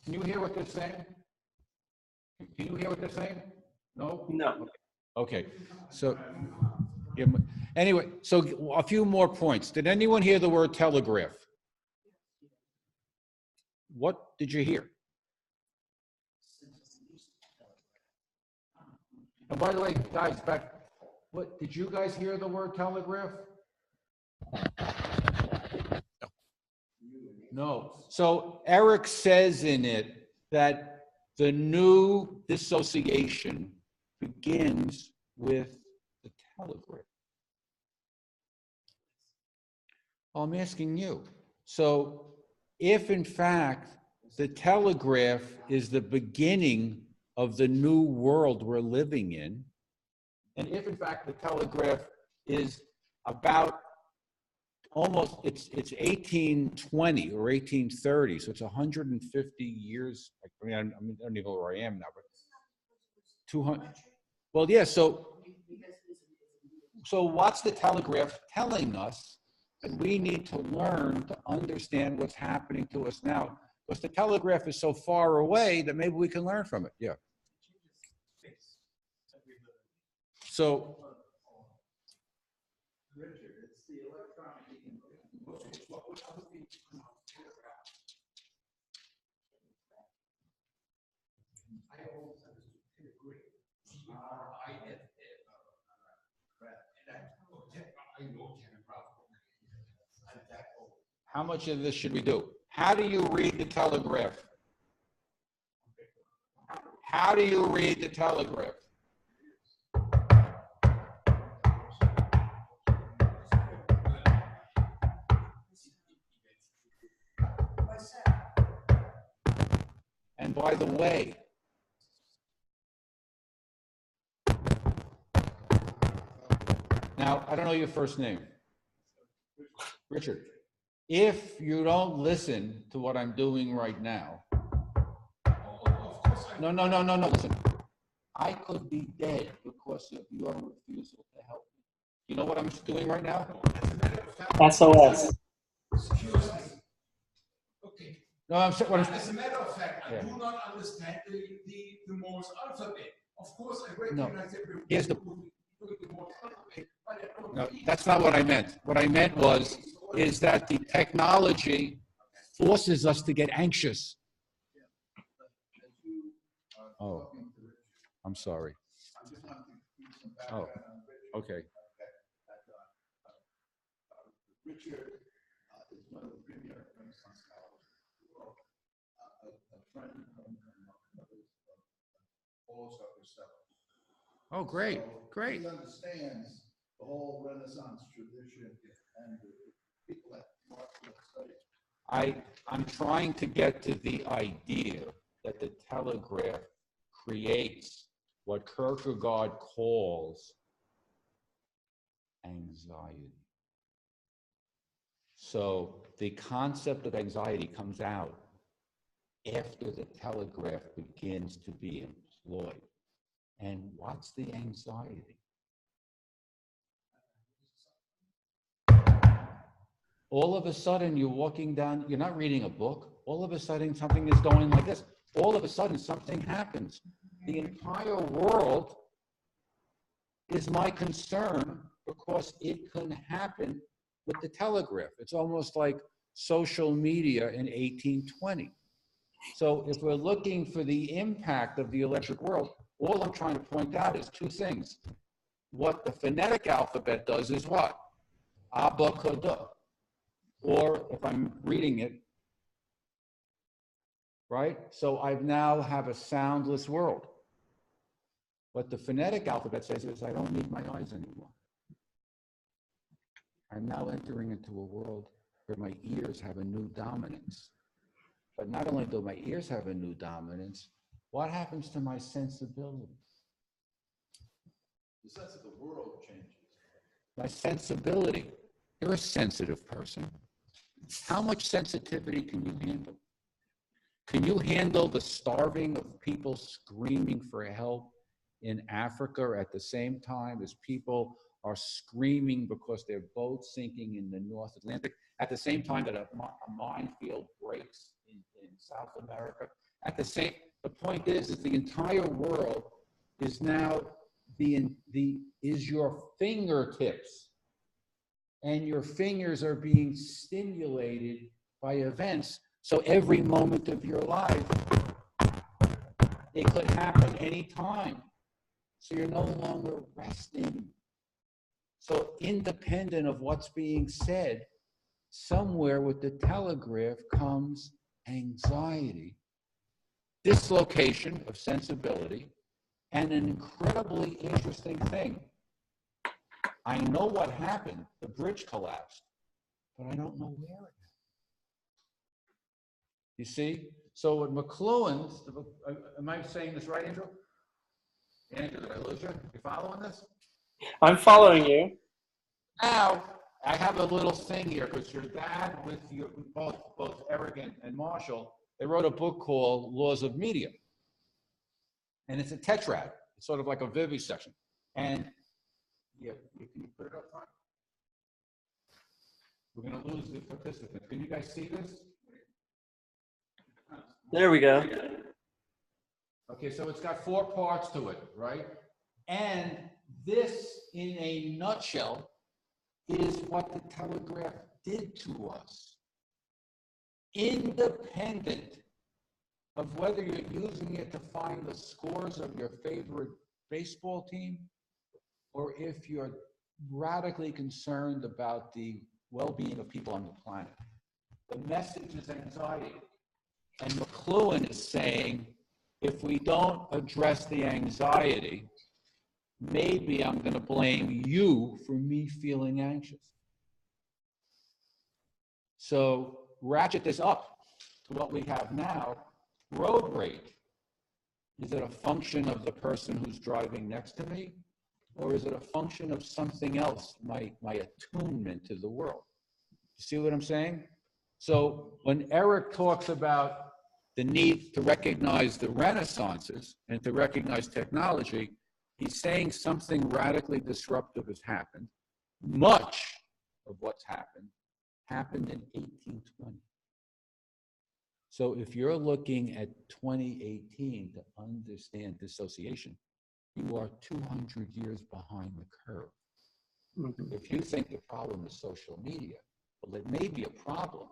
Can you hear what they're saying? Can you hear what they're saying? No? No. Okay, so, yeah, anyway, so a few more points. Did anyone hear the word telegraph? What did you hear? And by the way, guys, what did you guys hear the word telegraph? No. So Eric says in it that the new dissociation begins with the telegraph. Well, I'm asking you. So if in fact the telegraph is the beginning of the new world we're living in, and if in fact the telegraph is about almost, it's 1820 or 1830, so it's 150 years. I mean, I don't even know where I am now, but 200. Well, yeah. So what's the telegraph telling us that we need to learn to understand what's happening to us now? Because the telegraph is so far away that maybe we can learn from it. Yeah. So. How much of this should we do? How do you read the telegraph? How do you read the telegraph? And by the way, now, I don't know your first name. Richard. If you don't listen to what I'm doing right now, no, listen. I could be dead because of your refusal to help me. You know what I'm doing right now? SOS. Okay. No, I'm saying, what I'm, As a matter of fact, I Yeah. do not understand the Morse alphabet. Of course, I No. recognize every Here's the- doing the Morse alphabet, but I don't no, read that's not what I meant. What I meant is that the technology forces us to get anxious. Oh, I'm sorry. Oh, okay. Richard is one of the premier Renaissance scholars in the world, a friend of all stuff. Oh, great, great. He understands the whole Renaissance tradition and the people that study. I'm trying to get to the idea that the telegraph creates what Kierkegaard calls anxiety. So the concept of anxiety comes out after the telegraph begins to be employed. And what's the anxiety? All of a sudden, you're walking down, you're not reading a book. All of a sudden, something is going like this. All of a sudden, something happens. The entire world is my concern because it can happen with the telegraph. It's almost like social media in 1820. So if we're looking for the impact of the electric world, all I'm trying to point out is two things. What the phonetic alphabet does is what? Abacada. Or if I'm reading it, right? So I now have a soundless world. What the phonetic alphabet says is I don't need my eyes anymore. I'm now entering into a world where my ears have a new dominance. But not only do my ears have a new dominance, what happens to my sensibility? The sense of the world changes. My sensibility. You're a sensitive person. How much sensitivity can you handle? Can you handle the starving of people screaming for help in Africa at the same time as people are screaming because their boat's sinking in the North Atlantic, at the same time that a minefield breaks in South America? The point is the entire world is now is your fingertips, and your fingers are being stimulated by events. So every moment of your life, it could happen anytime. So you're no longer resting. So independent of what's being said, somewhere with the telegraph comes anxiety, dislocation of sensibility, and an incredibly interesting thing. I know what happened. The bridge collapsed, but I don't know where it happened. You see? So at Mcluhan's, am I saying this right, Andrew? Andrew, did I lose you? You following this? I'm following you. Now, I have a little thing here because your dad with both Eric and Marshall, they wrote a book called Laws of Media. And it's a tetrad. It's sort of like a vivisection. And yeah, can you put it up front? We're going to lose the participants. Can you guys see this? There we go. Okay, so it's got 4 parts to it, right? And this, in a nutshell, is what the telegraph did to us. Independent of whether you're using it to find the scores of your favorite baseball team, or if you're radically concerned about the well-being of people on the planet. The message is anxiety. And Mcluhan is saying, if we don't address the anxiety, maybe I'm going to blame you for me feeling anxious. So ratchet this up to what we have now. Road rage. Is it a function of the person who's driving next to me? Or is it a function of something else, my attunement to the world? You see what I'm saying? So when Eric talks about the need to recognize the renaissances and to recognize technology, he's saying something radically disruptive has happened. Much of what's happened in 1820. So if you're looking at 2018 to understand dissociation, you are 200 years behind the curve. If you think the problem is social media, well, it may be a problem,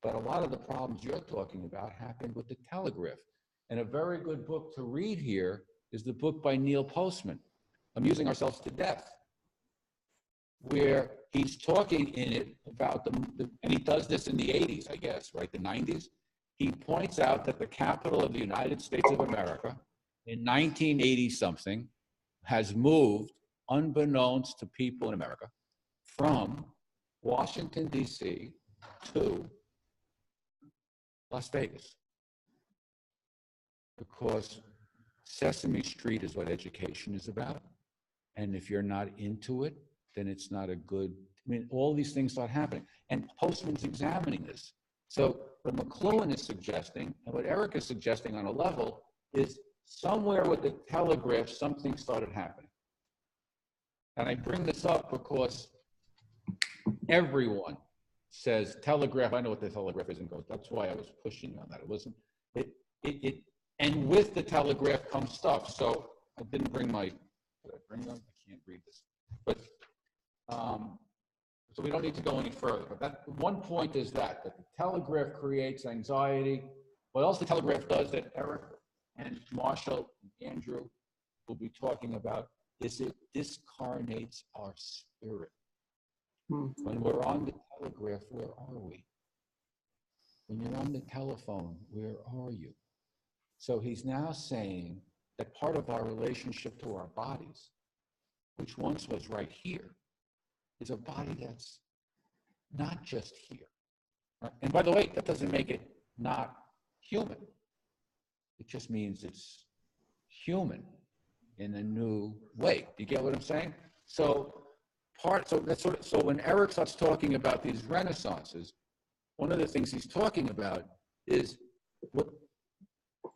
but a lot of the problems you're talking about happened with the telegraph. And a very good book to read here is the book by Neil Postman, Amusing Ourselves to Death, where he's talking in it about and he does this in the 80s, I guess, right, the 90s. He points out that the capital of the United States of America in 1980 something has moved, unbeknownst to people in America, from Washington, D.C. to Las Vegas. Because Sesame Street is what education is about. And if you're not into it, then it's not a good, I mean, all these things start happening. And Postman's examining this. So what Mcluhan is suggesting, and what Eric is suggesting on a level, is somewhere with the telegraph, something started happening. And I bring this up because everyone says telegraph. I know what the telegraph is, and goes. That's why I was pushing on that. It wasn't. And with the telegraph comes stuff. So I didn't bring my. Did I bring them? I can't read this. But so we don't need to go any further. But that one point is that the telegraph creates anxiety. What else the telegraph does that Eric and Marshall and Andrew will be talking about is it discarnates our spirit. When we're on the telegraph, where are we? When you're on the telephone, where are you? So he's now saying that part of our relationship to our bodies, which once was right here, is a body that's not just here. Right? And by the way, that doesn't make it not human. It just means it's human in a new way. Do you get what I'm saying? So that's sort of, so when Eric starts talking about these renaissances, one of the things he's talking about is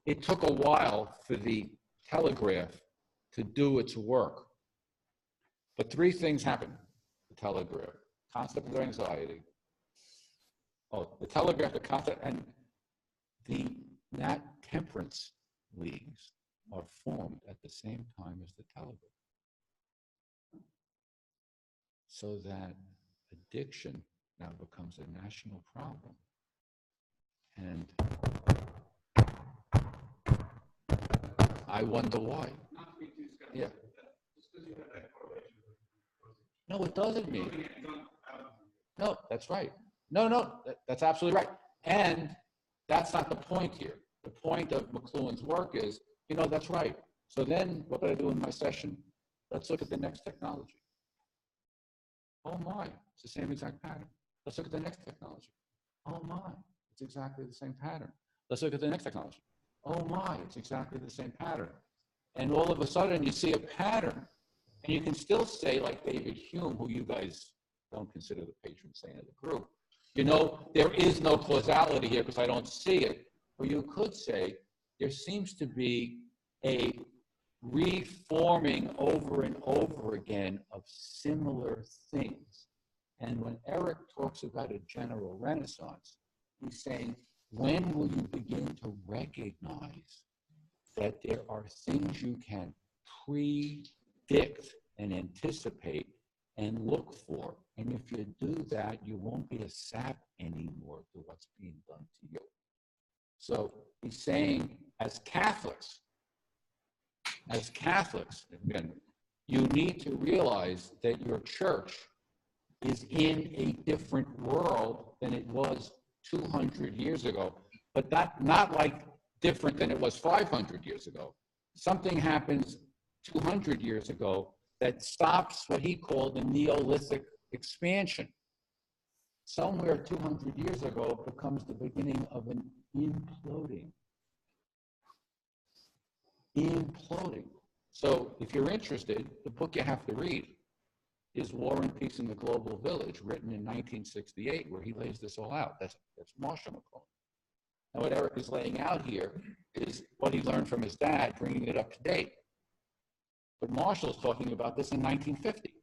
it took a while for the telegraph to do its work. But three things happened. The telegraph, concept of anxiety. The telegraph, the concept, and that temperance leagues are formed at the same time as the telegraph. So that addiction now becomes a national problem. And I wonder why. Yeah. No, it doesn't mean. No, that's right. No, that's absolutely right. And that's not the point here. The point of Mcluhan's work is, that's right. So then what did I do in my session? Let's look at the next technology. Oh my, it's the same exact pattern. Let's look at the next technology. Oh my, it's exactly the same pattern. Let's look at the next technology. Oh my, it's exactly the same pattern. And all of a sudden you see a pattern, and you can still say, like David Hume, who you guys don't consider the patron saint of the group, there is no causality here because I don't see it. Or you could say there seems to be a reforming over and over again of similar things. And when Eric talks about a general renaissance, he's saying, when will you begin to recognize that there are things you can predict and anticipate and look for? And if you do that, you won't be a sap anymore to what's being done to you. So he's saying, as Catholics, again, you need to realize that your church is in a different world than it was 200 years ago, but not like different than it was 500 years ago. Something happens 200 years ago that stops what he called the Neolithic expansion. Somewhere 200 years ago becomes the beginning of an imploding. So if you're interested, the book you have to read is War and Peace in the Global Village, written in 1968, where he lays this all out. That's Marshall McLuhan. And what Eric is laying out here is what he learned from his dad, bringing it up to date. But Marshall's talking about this in 1950.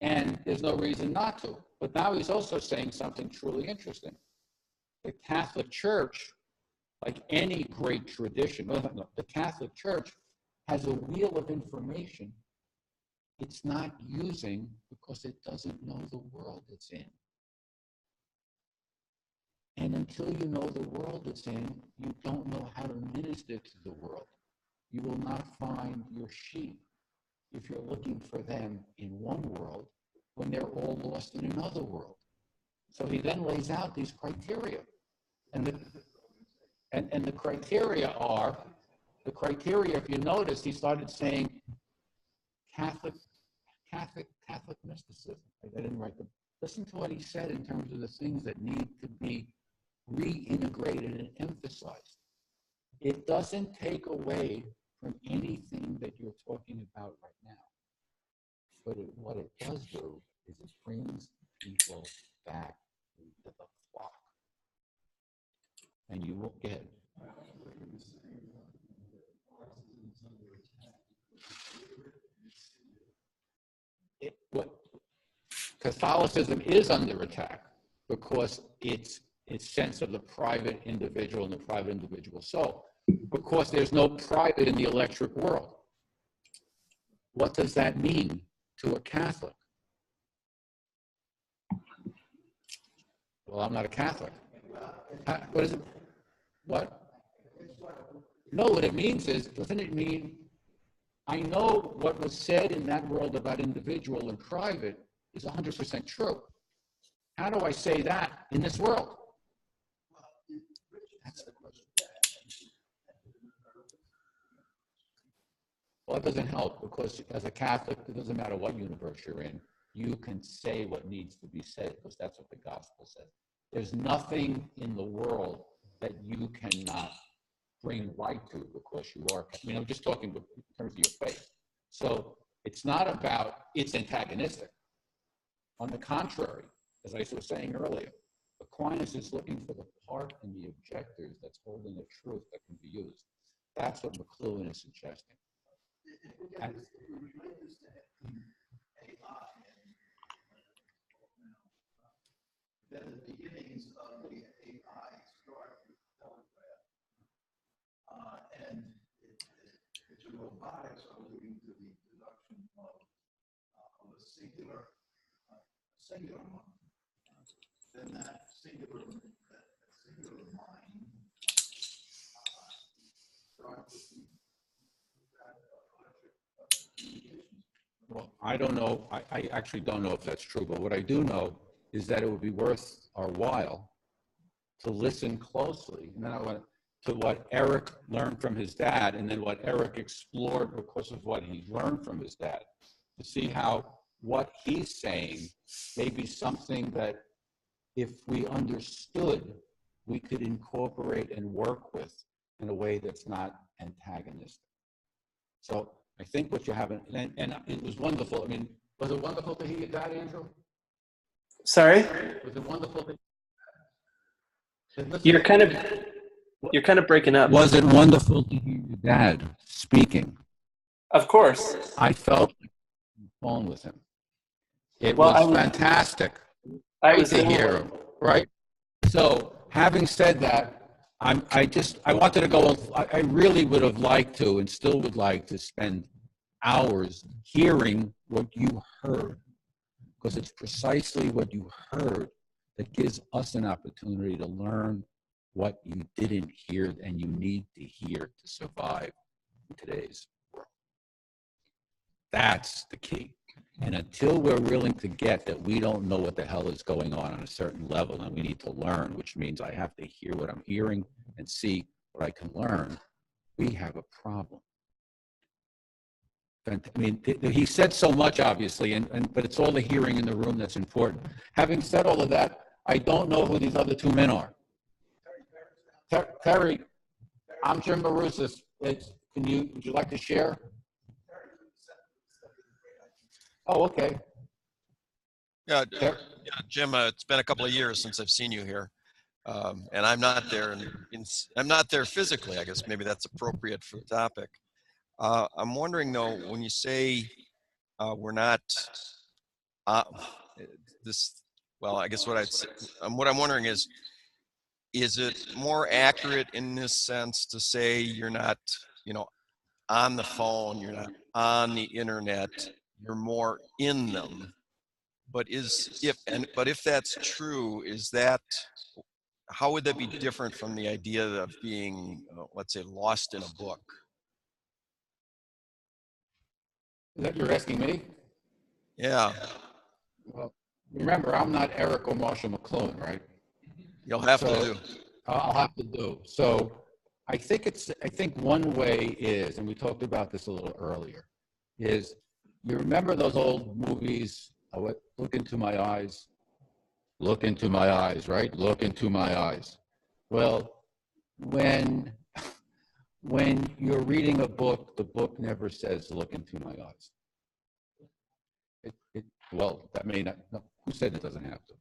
And there's no reason not to. But now he's also saying something truly interesting. the Catholic Church, like any great tradition, the Catholic Church has a wheel of information it's not using because it doesn't know the world it's in. And until you know the world it's in, you don't know how to minister to the world. You will not find your sheep if you're looking for them in one world when they're all lost in another world. So he then lays out these criteria. And the criteria are, if you notice, he started saying Catholic mysticism. I didn't write them. Listen to what he said in terms of the things that need to be reintegrated and emphasized. It doesn't take away from anything that you're talking about right now. But what it does do is it brings people back to the flock. And you will get what Catholicism is under attack because its sense of the private individual and the private individual soul, because there's no private in the electric world. What does that mean to a Catholic? Well, I'm not a Catholic. What is it? What? No, what it means is, doesn't it mean I know what was said in that world about individual and private is 100% true. How do I say that in this world? That's the question. Well, it doesn't help because as a Catholic, it doesn't matter what universe you're in, you can say what needs to be said because that's what the gospel says. There's nothing in the world that you cannot bring light to because you are, I'm just talking in terms of your faith. So it's not about, it's antagonistic. On the contrary, as I was saying earlier, Aquinas is looking for the part in the objectors that's holding a truth that can be used. That's what Mcluhan is suggesting. And, then the beginnings of the AI start with telegraph. And it's robotics are leading to the introduction of a singular mind. Then that singular mind starts with well, I don't know. I actually don't know if that's true, but what I do know is that it would be worth our while to listen closely. And then I went to what Eric learned from his dad, and then what Eric explored because of what he learned from his dad, to see how what he's saying may be something that if we understood, we could incorporate and work with in a way that's not antagonistic. So I think what you have, and it was wonderful. Was it wonderful to hear your dad, Andrew? Sorry? Was it wonderful to You're kind of breaking up. Was it wonderful to hear your dad speaking? Of course. I felt like on the phone with him. It was fantastic. Great to hear him, right? So having said that, I wanted to go, I really would have liked to and still would like to spend hours hearing what you heard, because it's precisely what you heard that gives us an opportunity to learn what you didn't hear and you need to hear to survive in today's world. That's the key. And until we're willing to get that we don't know what the hell is going on a certain level and we need to learn, which means I have to hear what I'm hearing and see what I can learn, we have a problem. He said so much, obviously, but it's all the hearing in the room that's important. Having said all of that, I don't know who these other two men are. Terry, I'm Jim Marousis. Would you like to share? Oh, okay. Yeah, Jim. It's been a couple of years since I've seen you here, and I'm not there. I'm not there physically. I guess maybe that's appropriate for the topic. I'm wondering though, when you say we're not this, well, I guess what I'm wondering is, is it more accurate in this sense to say you're not, on the phone, you're not on the internet, you're more in them? But if that's true, how would that be different from the idea of being, let's say, lost in a book? Is that you're asking me? Yeah, Well, remember, I'm not Eric or Marshall McLuhan, right? you'll have to So, do. I'll have to do. So I think one way is, and we talked about this a little earlier, is you remember those old movies, Look Into My Eyes? Look into my eyes, right? Look into my eyes. Well, when you're reading a book, the book never says, look into my eyes. Well, that may not, no, who said it doesn't have to?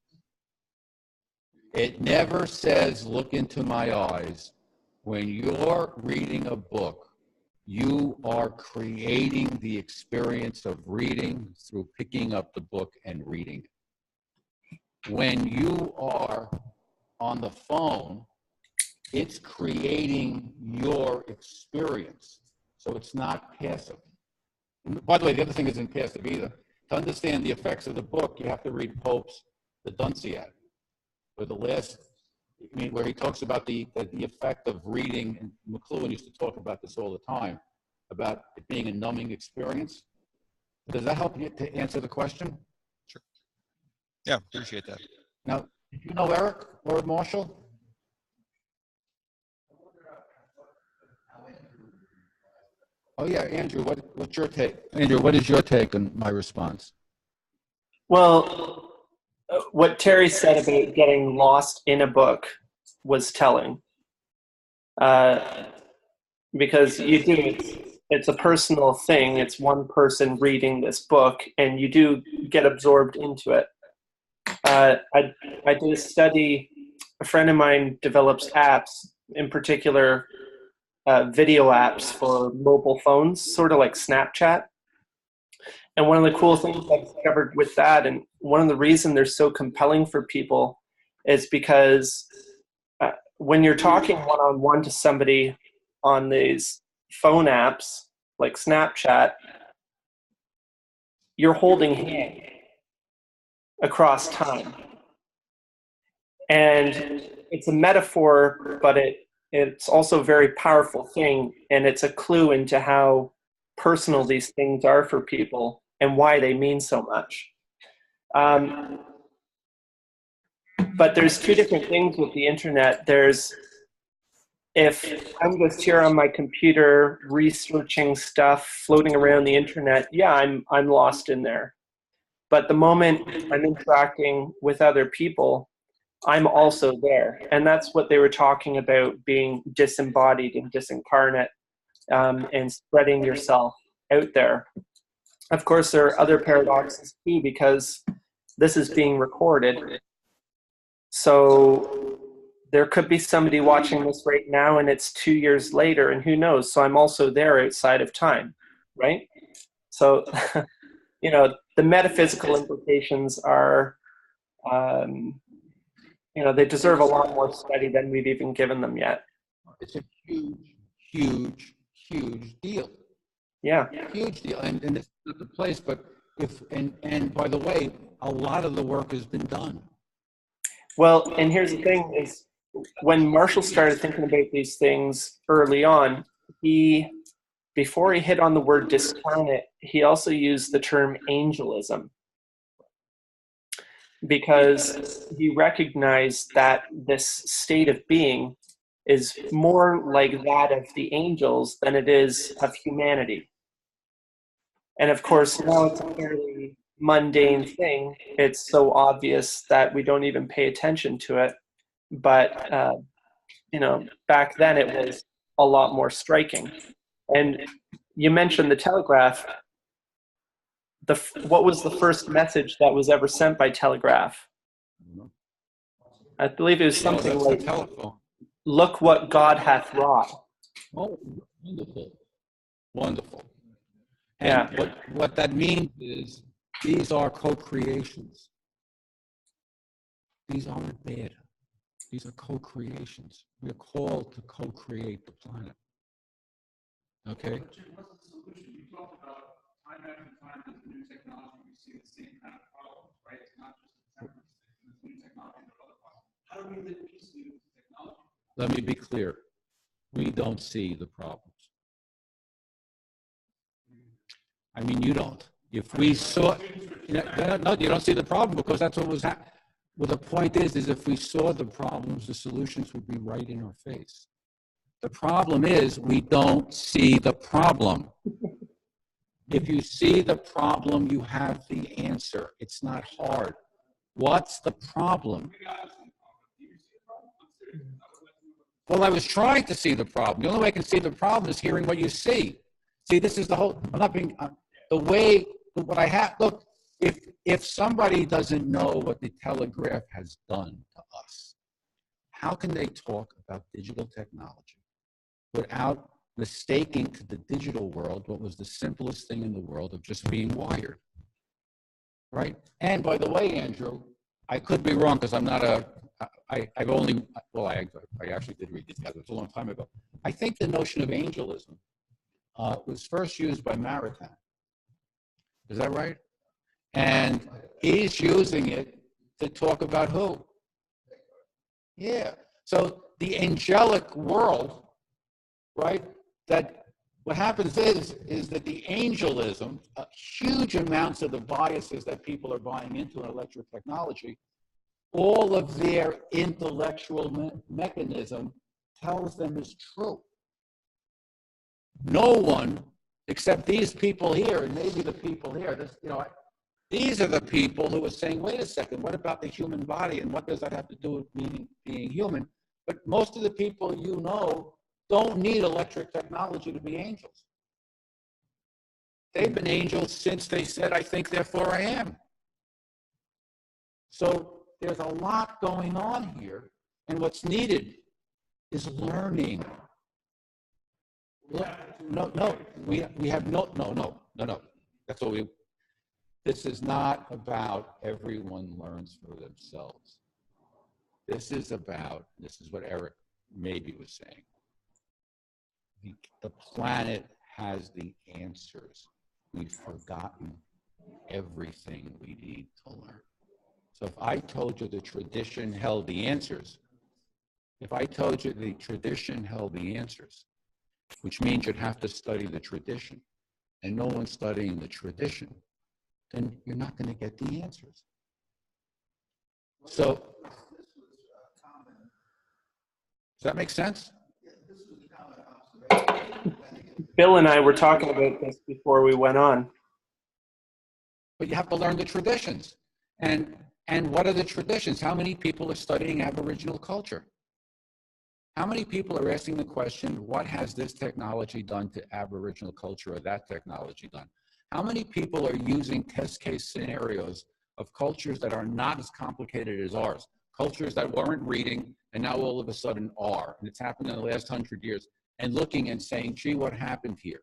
It never says, look into my eyes. When you're reading a book, you are creating the experience of reading through picking up the book and reading it. When you are on the phone, it's creating your experience. So it's not passive. And by the way, the other thing isn't passive either. To understand the effects of the book, you have to read Pope's The Dunciad, where he talks about the effect of reading, and Mcluhan used to talk about this all the time, about it being a numbing experience. Does that help you to answer the question? Sure. Yeah, appreciate that. Now, did you know Eric or Marshall? Oh yeah, Andrew, what's your take? Andrew, what is your take on my response? Well, what Terry said about getting lost in a book was telling. Because you do, it's a personal thing. It's one person reading this book, and you do get absorbed into it. I did a study. A friend of mine develops apps, in particular video apps for mobile phones, sort of like Snapchat. And one of the cool things I discovered with that, and one of the reasons they're so compelling for people, is because when you're talking one-on-one to somebody on these phone apps like Snapchat, you're holding hands across time. And it's a metaphor, but it's also a very powerful thing, and it's a clue into how personal these things are for people and why they mean so much. But there's two different things with the internet. There's, if I'm just here on my computer researching stuff, floating around the internet, yeah, I'm lost in there. But the moment I'm interacting with other people, I'm also there. And that's what they were talking about, being disembodied and disincarnate, and spreading yourself out there. Of course, there are other paradoxes too, because this is being recorded. So there could be somebody watching this right now and it's 2 years later, and who knows? So I'm also there outside of time, right? So, the metaphysical implications are, they deserve a lot more study than we've even given them yet. It's a huge, huge, huge deal. Yeah. Huge deal. And this is not the place, but and by the way, a lot of the work has been done. Well, and here's the thing is, when Marshall started thinking about these things early on, before he hit on the word discarnate, he also used the term angelism, because he recognized that this state of being is more like that of the angels than it is of humanity. And of course, now it's a fairly mundane thing. It's so obvious that we don't even pay attention to it. But, back then it was a lot more striking. And you mentioned the telegraph. What was the first message that was ever sent by telegraph? I believe it was something like, "Look what God hath wrought." Oh, wonderful. Wonderful. Yeah. And what that means is these are co-creations. These aren't bad. These are co-creations. We are called to co-create the planet. Okay? But Jim, what's the solution? You talked about time after time with new technology, we see the same kind of problems, right? It's not just the temperance thing, it's new technology, but other problems. How do we live peacefully with the technology? Let me be clear. We don't see the problems. I mean, you don't. If we saw, no, you don't see the problem because that's what was happening. Well, the point is if we saw the problems, the solutions would be right in our face. The problem is we don't see the problem. If you see the problem, you have the answer. It's not hard. What's the problem? Well, I was trying to see the problem. The only way I can see the problem is hearing what you see. See, this is the whole, I'm not being, the way, what I have, look, if somebody doesn't know what the telegraph has done to us, how can they talk about digital technology without mistaking to the digital world what was the simplest thing in the world of just being wired, right? And by the way, Andrew, I could be wrong because I'm not I've only, well, I actually did read these guys, it was a long time ago. I think the notion of angelism was first used by Maritain. Is that right? And he's using it to talk about who? Yeah. So the angelic world, right? That what happens is that the angelism, huge amounts of the biases that people are buying into in electric technology, all of their intellectual mechanism tells them is true. No one except these people here, and maybe the people here, this, you know, these are the people who are saying, wait a second, what about the human body and what does that have to do with being human? But most of the people you know don't need electric technology to be angels. They've been angels since they said, I think, therefore I am. So there's a lot going on here, and what's needed is learning. No, we have no. That's what we, this is not about everyone learns for themselves. This is about, this is what Eric maybe was saying. The planet has the answers. We've forgotten everything we need to learn. So if I told you the tradition held the answers, if I told you the tradition held the answers, which means you'd have to study the tradition, and no one's studying the tradition, then you're not going to get the answers. So, does that make sense? Bill and I were talking about this before we went on. But you have to learn the traditions. And what are the traditions? How many people are studying Aboriginal culture? How many people are asking the question, what has this technology done to Aboriginal culture or that technology done? How many people are using test case scenarios of cultures that are not as complicated as ours? Cultures that weren't reading and now all of a sudden are. And it's happened in the last 100 years. And looking and saying, gee, what happened here?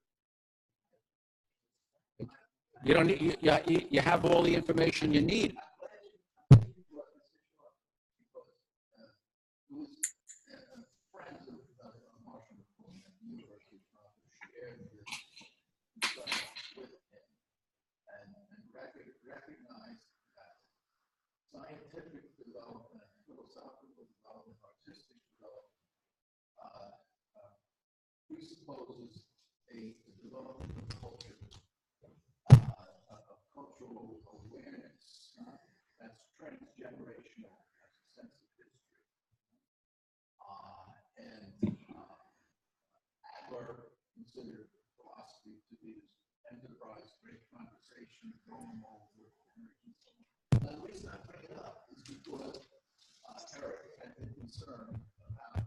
You don't need, you have all the information you need. Scientific development, philosophical development, artistic development presupposes a development of culture, of cultural awareness that's transgenerational, has a sense of history. Adler considered philosophy to be this enterprise, great conversation, going over energy. The reason I bring it up is because Eric had been concerned about,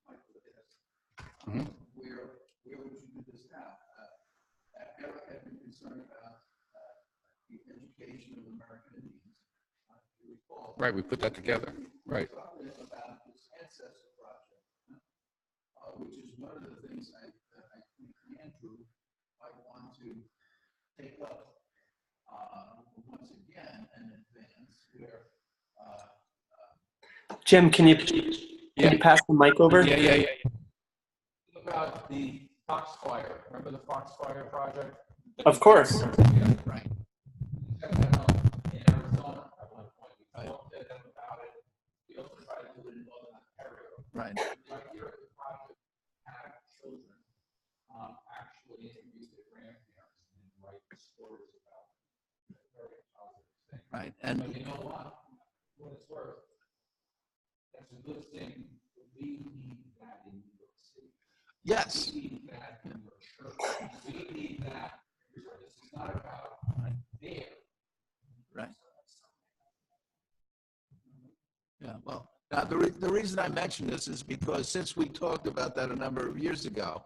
Michael asked, where would you do this now? Eric had been concerned about the education of American Indians. Right, we put that together. Right. About this ancestor project, which is one of the things I think Andrew might want to take up once again in advance, where Jim, can you pass the mic over? Yeah. About the Foxfire. Remember the Foxfire Project? Of course. Right. Right. Actually introduce their grandparents and write stories about very positive things. Right. And But you know what it's worth, that's a good thing. We need that in New York City. yes. We need that in your church. We need that. This is not about there. Right. Yeah. Well, now the reason I mention this is because since we talked about that a number of years ago,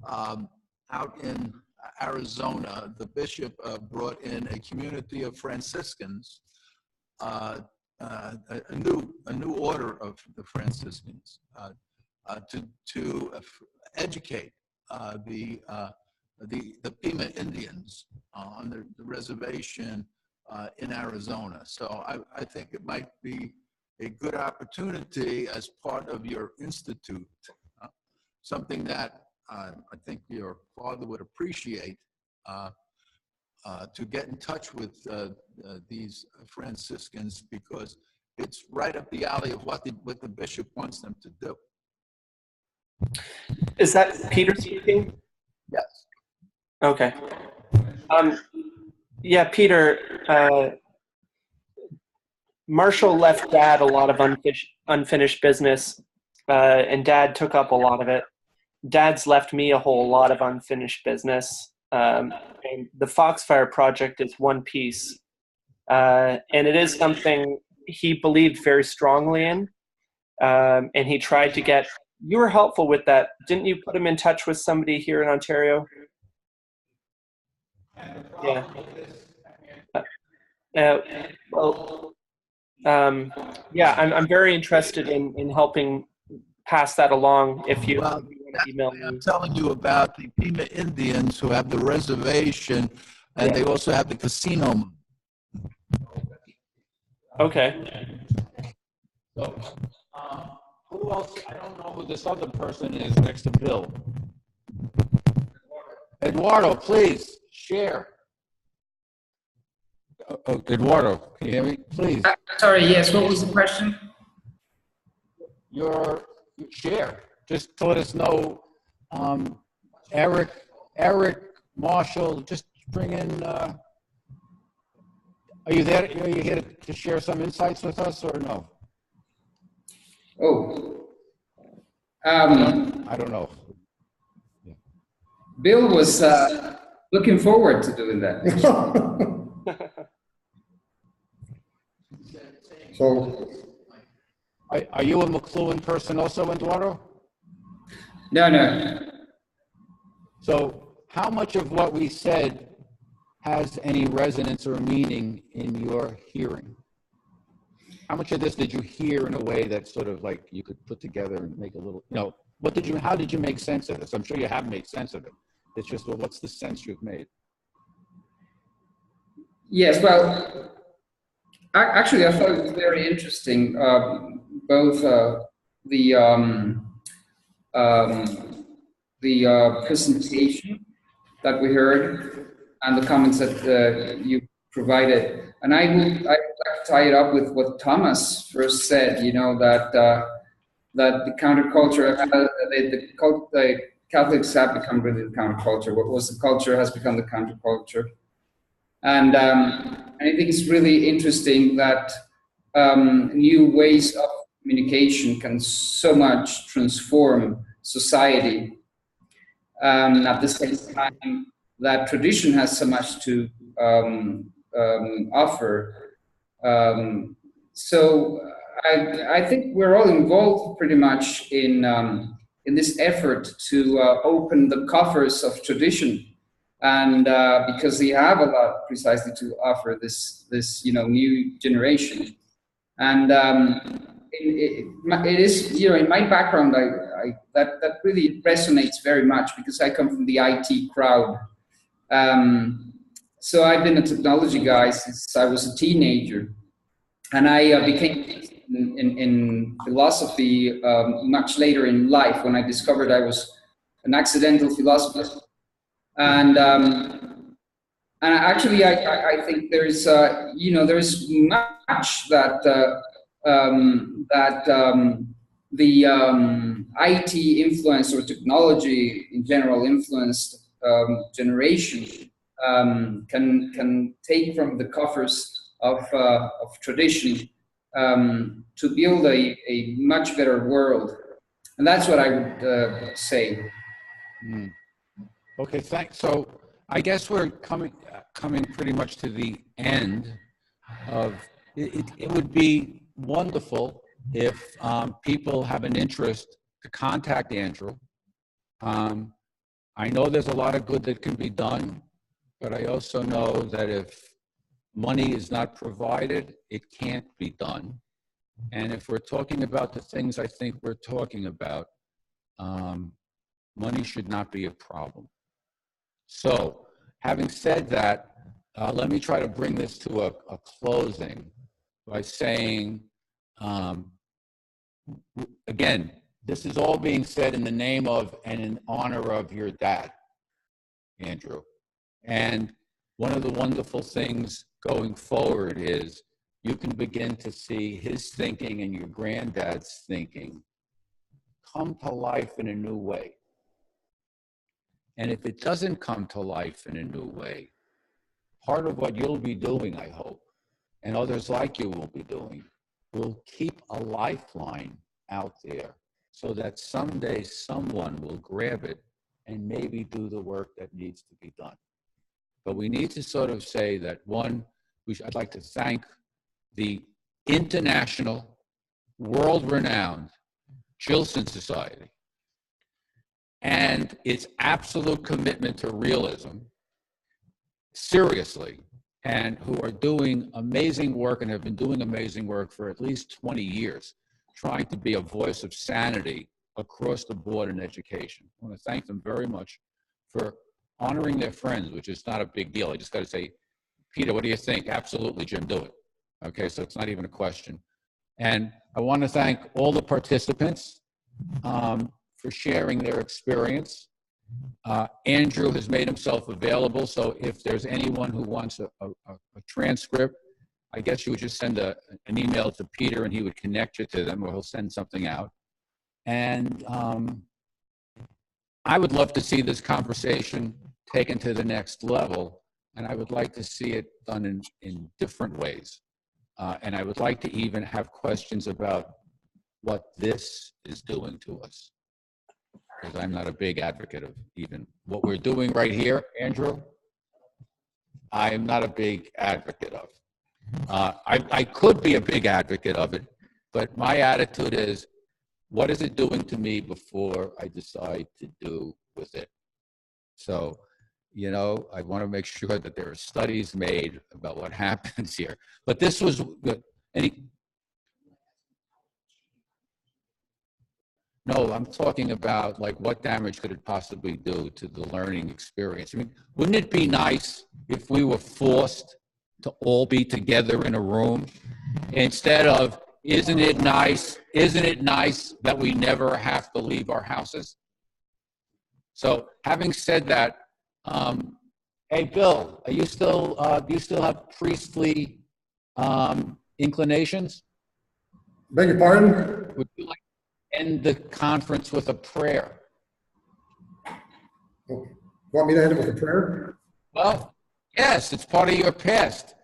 out in Arizona, the bishop brought in a community of Franciscans, a new order of the Franciscans, to educate the Pima Indians on the reservation in Arizona. So I think it might be a good opportunity as part of your institute, something that I think your father would appreciate, to get in touch with these Franciscans, because it's right up the alley of what the bishop wants them to do. Is that Peter speaking? Yes. Okay. Yeah, Peter, Marshall left Dad a lot of unfinished business, and Dad took up a lot of it. Dad's left me a whole lot of unfinished business. And the Foxfire Project is one piece. And it is something he believed very strongly in. And he tried to get, you were helpful with that. Didn't you put him in touch with somebody here in Ontario? Yeah. Yeah, I'm very interested in helping pass that along. If you want to email me. I'm telling you about the Pima Indians who have the reservation, and they also have the casino. Okay. So, who else? I don't know who this other person is next to Bill. Eduardo, please share. Eduardo, can you hear me? Please. Sorry, yes, what was the question? Your share. Just to let us know, Eric, Marshall, just bring in, are you there? Are you here to share some insights with us or no? Oh. I don't know. Yeah. Bill was looking forward to doing that. So, are you a Mcluhan person also, Eduardo? No. So how much of what we said has any resonance or meaning in your hearing? How much of this did you hear in a way that sort of like you could put together and make a little, how did you make sense of this? I'm sure you have made sense of it. It's just, well, what's the sense you've made? Yes, well, actually, I thought it was very interesting, both the presentation that we heard and the comments that you provided. And I'd like to tie it up with what Thomas first said, that the counterculture, the Catholics have become really the counterculture. What was the culture has become the counterculture. And I think it's really interesting that new ways of communication can so much transform society. At the same time, that tradition has so much to offer. So I think we're all involved pretty much in this effort to open the coffers of tradition. And because we have a lot precisely to offer this new generation, and it is in my background that really resonates very much because I come from the IT crowd. So I've been a technology guy since I was a teenager, and I became in philosophy much later in life, when I discovered I was an accidental philosopher. And actually, I think there's there's much that the IT influence or technology in general influenced generation can take from the coffers of tradition to build a much better world, and that's what I would say. Okay, thanks. So I guess we're coming pretty much to the end of it. It would be wonderful if people have an interest to contact Andrew. I know there's a lot of good that can be done, but I also know that if money is not provided, it can't be done. And if we're talking about the things I think we're talking about, money should not be a problem. So, having said that, let me try to bring this to a closing by saying, again, this is all being said in the name of and in honor of your dad, Andrew. And one of the wonderful things going forward is you can begin to see his thinking and your granddad's thinking come to life in a new way. And if it doesn't come to life in a new way, part of what you'll be doing, I hope, and others like you will be doing, will keep a lifeline out there so that someday someone will grab it and maybe do the work that needs to be done. But we need to sort of say that, one, I'd like to thank the international, world-renowned Chilson Society and its absolute commitment to realism, seriously, and who are doing amazing work and have been doing amazing work for at least 20 years, trying to be a voice of sanity across the board in education. I want to thank them very much for honoring their friends, which is not a big deal. I just got to say, Peter, what do you think? Absolutely, Jim, do it. Okay, so it's not even a question. And I want to thank all the participants for sharing their experience. Andrew has made himself available, so if there's anyone who wants a transcript, I guess you would just send an email to Peter and he would connect you to them, or he'll send something out. And I would love to see this conversation taken to the next level, and I would like to see it done in different ways. And I would like to even have questions about what this is doing to us, because I'm not a big advocate of even what we're doing right here, Andrew. I am not a big advocate of. I could be a big advocate of it, but my attitude is, what is it doing to me before I decide to do with it? So, you know, I want to make sure that there are studies made about what happens here. But this was good. No, I'm talking about like what damage could it possibly do to the learning experience? I mean, wouldn't it be nice if we were forced to all be together in a room instead of, isn't it nice that we never have to leave our houses? So having said that, hey, Bill, are you still, do you still have priestly inclinations? Beg your pardon? Would you like to end the conference with a prayer? Want me to end it with a prayer? Well, yes, it's part of your past.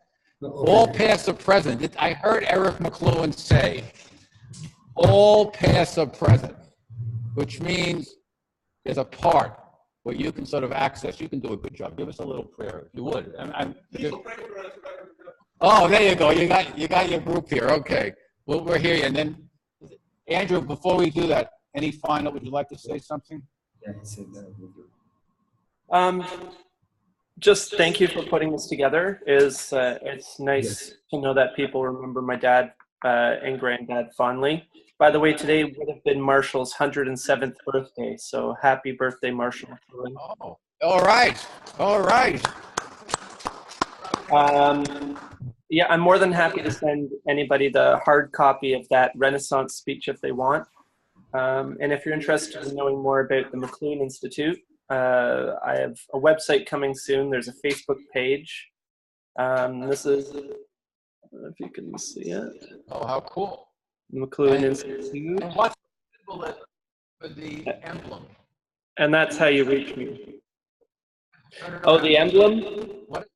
Okay. All past are present. I heard Eric Mcluhan say, all past are present, which means there's a part where you can sort of access. You can do a good job. Give us a little prayer, if you would. Oh, there you go. You got your group here. Okay. Well, we're here. And then, Andrew, before we do that, any final, would you like to say something? Yeah, he said that. Just thank you for putting this together. It's nice to know that people remember my dad and granddad fondly. By the way, today would have been Marshall's 107th birthday, so happy birthday, Marshall. Oh, all right, all right. Yeah, I'm more than happy to send anybody the hard copy of that Renaissance speech if they want. And if you're interested in knowing more about the Mcluhan Institute, I have a website coming soon. There's a Facebook page. This is, I don't know if you can see it. Oh, how cool. Mcluhan Institute. And what's the emblem? And that's how you reach me. Oh, the emblem? What?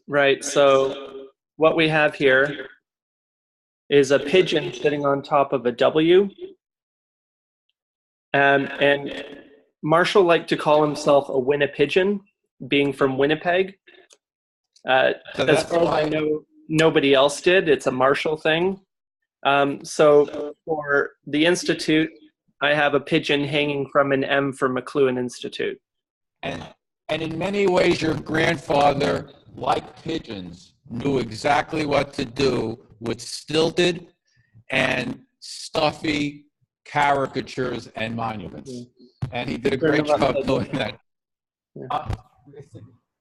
Right, so what we have here is a pigeon sitting on top of a W. And Marshall liked to call himself a Winnipigeon, being from Winnipeg. As far as I know, nobody else did. It's a Marshall thing. So for the Institute, I have a pigeon hanging from an M for Mcluhan Institute. And in many ways, your grandfather, like pigeons, knew exactly what to do with stilted and stuffy caricatures and monuments. And he did a great job doing that.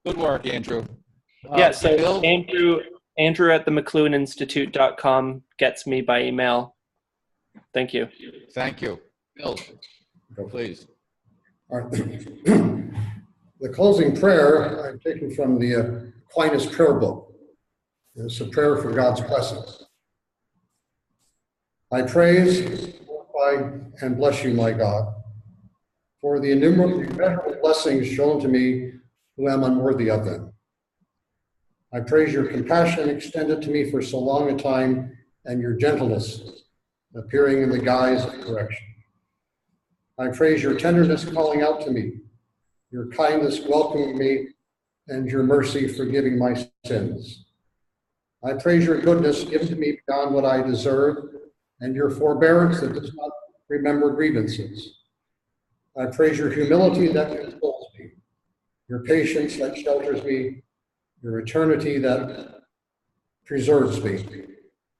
Good work, Andrew. Yeah, so Bill? Andrew at the McLuhanInstitute.com gets me by email. Thank you. Thank you. Bill, please. All right. The closing prayer I've taken from the Aquinas prayer book. It's a prayer for God's blessings. I praise, glorify, and bless you, my God, for the immeasurable blessings shown to me who am unworthy of them. I praise your compassion extended to me for so long a time and your gentleness appearing in the guise of correction. I praise your tenderness calling out to me, your kindness welcoming me, and your mercy forgiving my sins. I praise your goodness given to me beyond what I deserve, and your forbearance that does not remember grievances. I praise your humility that consoles me, your patience that shelters me, your eternity that preserves me,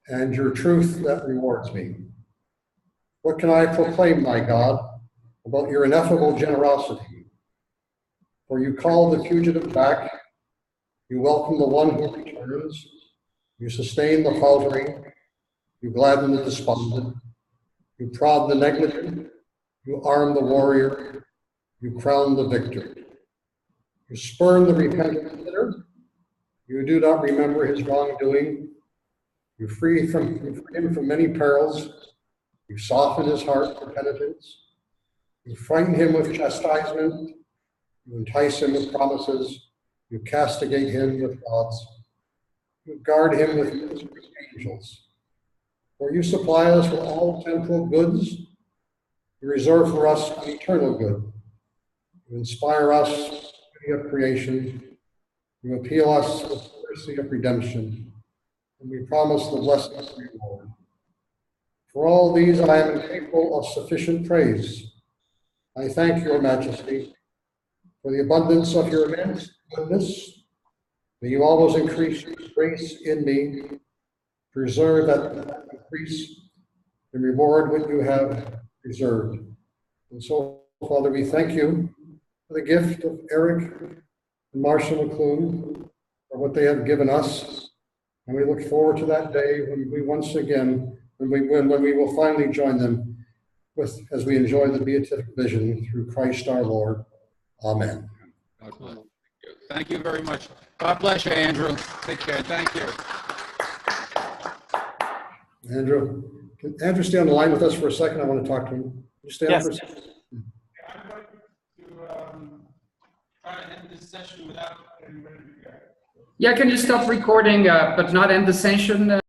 and your truth that rewards me. What can I proclaim, my God, about your ineffable generosity? For you call the fugitive back, you welcome the one who returns, you sustain the faltering, you gladden the despondent, you prod the negligent, you arm the warrior, you crown the victor. You spurn the repentant sinner, you do not remember his wrongdoing, you free him from many perils, you soften his heart for penitence, you frighten him with chastisement, you entice him with promises, you castigate him with gods, you guard him with ministering angels. For you supply us with all temporal goods, you reserve for us an eternal good. You inspire us with the beauty of creation, you appeal us with the mercy of redemption, and we promise the blessings of your Lord. For all these I am incapable of sufficient praise. I thank your majesty for the abundance of your immense goodness. May you always increase your grace in me, preserve that increase, and reward what you have reserved. And so, Father, we thank you for the gift of Eric and Marshall Mcluhan, for what they have given us. And we look forward to that day when we once again, when we will finally join them as we enjoy the beatific vision through Christ our Lord. Amen. God bless you. Thank you very much. God bless you, Andrew. Take care. Thank you. Andrew, can Andrew stay on the line with us for a second? I want to talk to him. Can you stay on for a second? I'd like to try to end this session without everybody. Yeah, can you stop recording, but not end the session?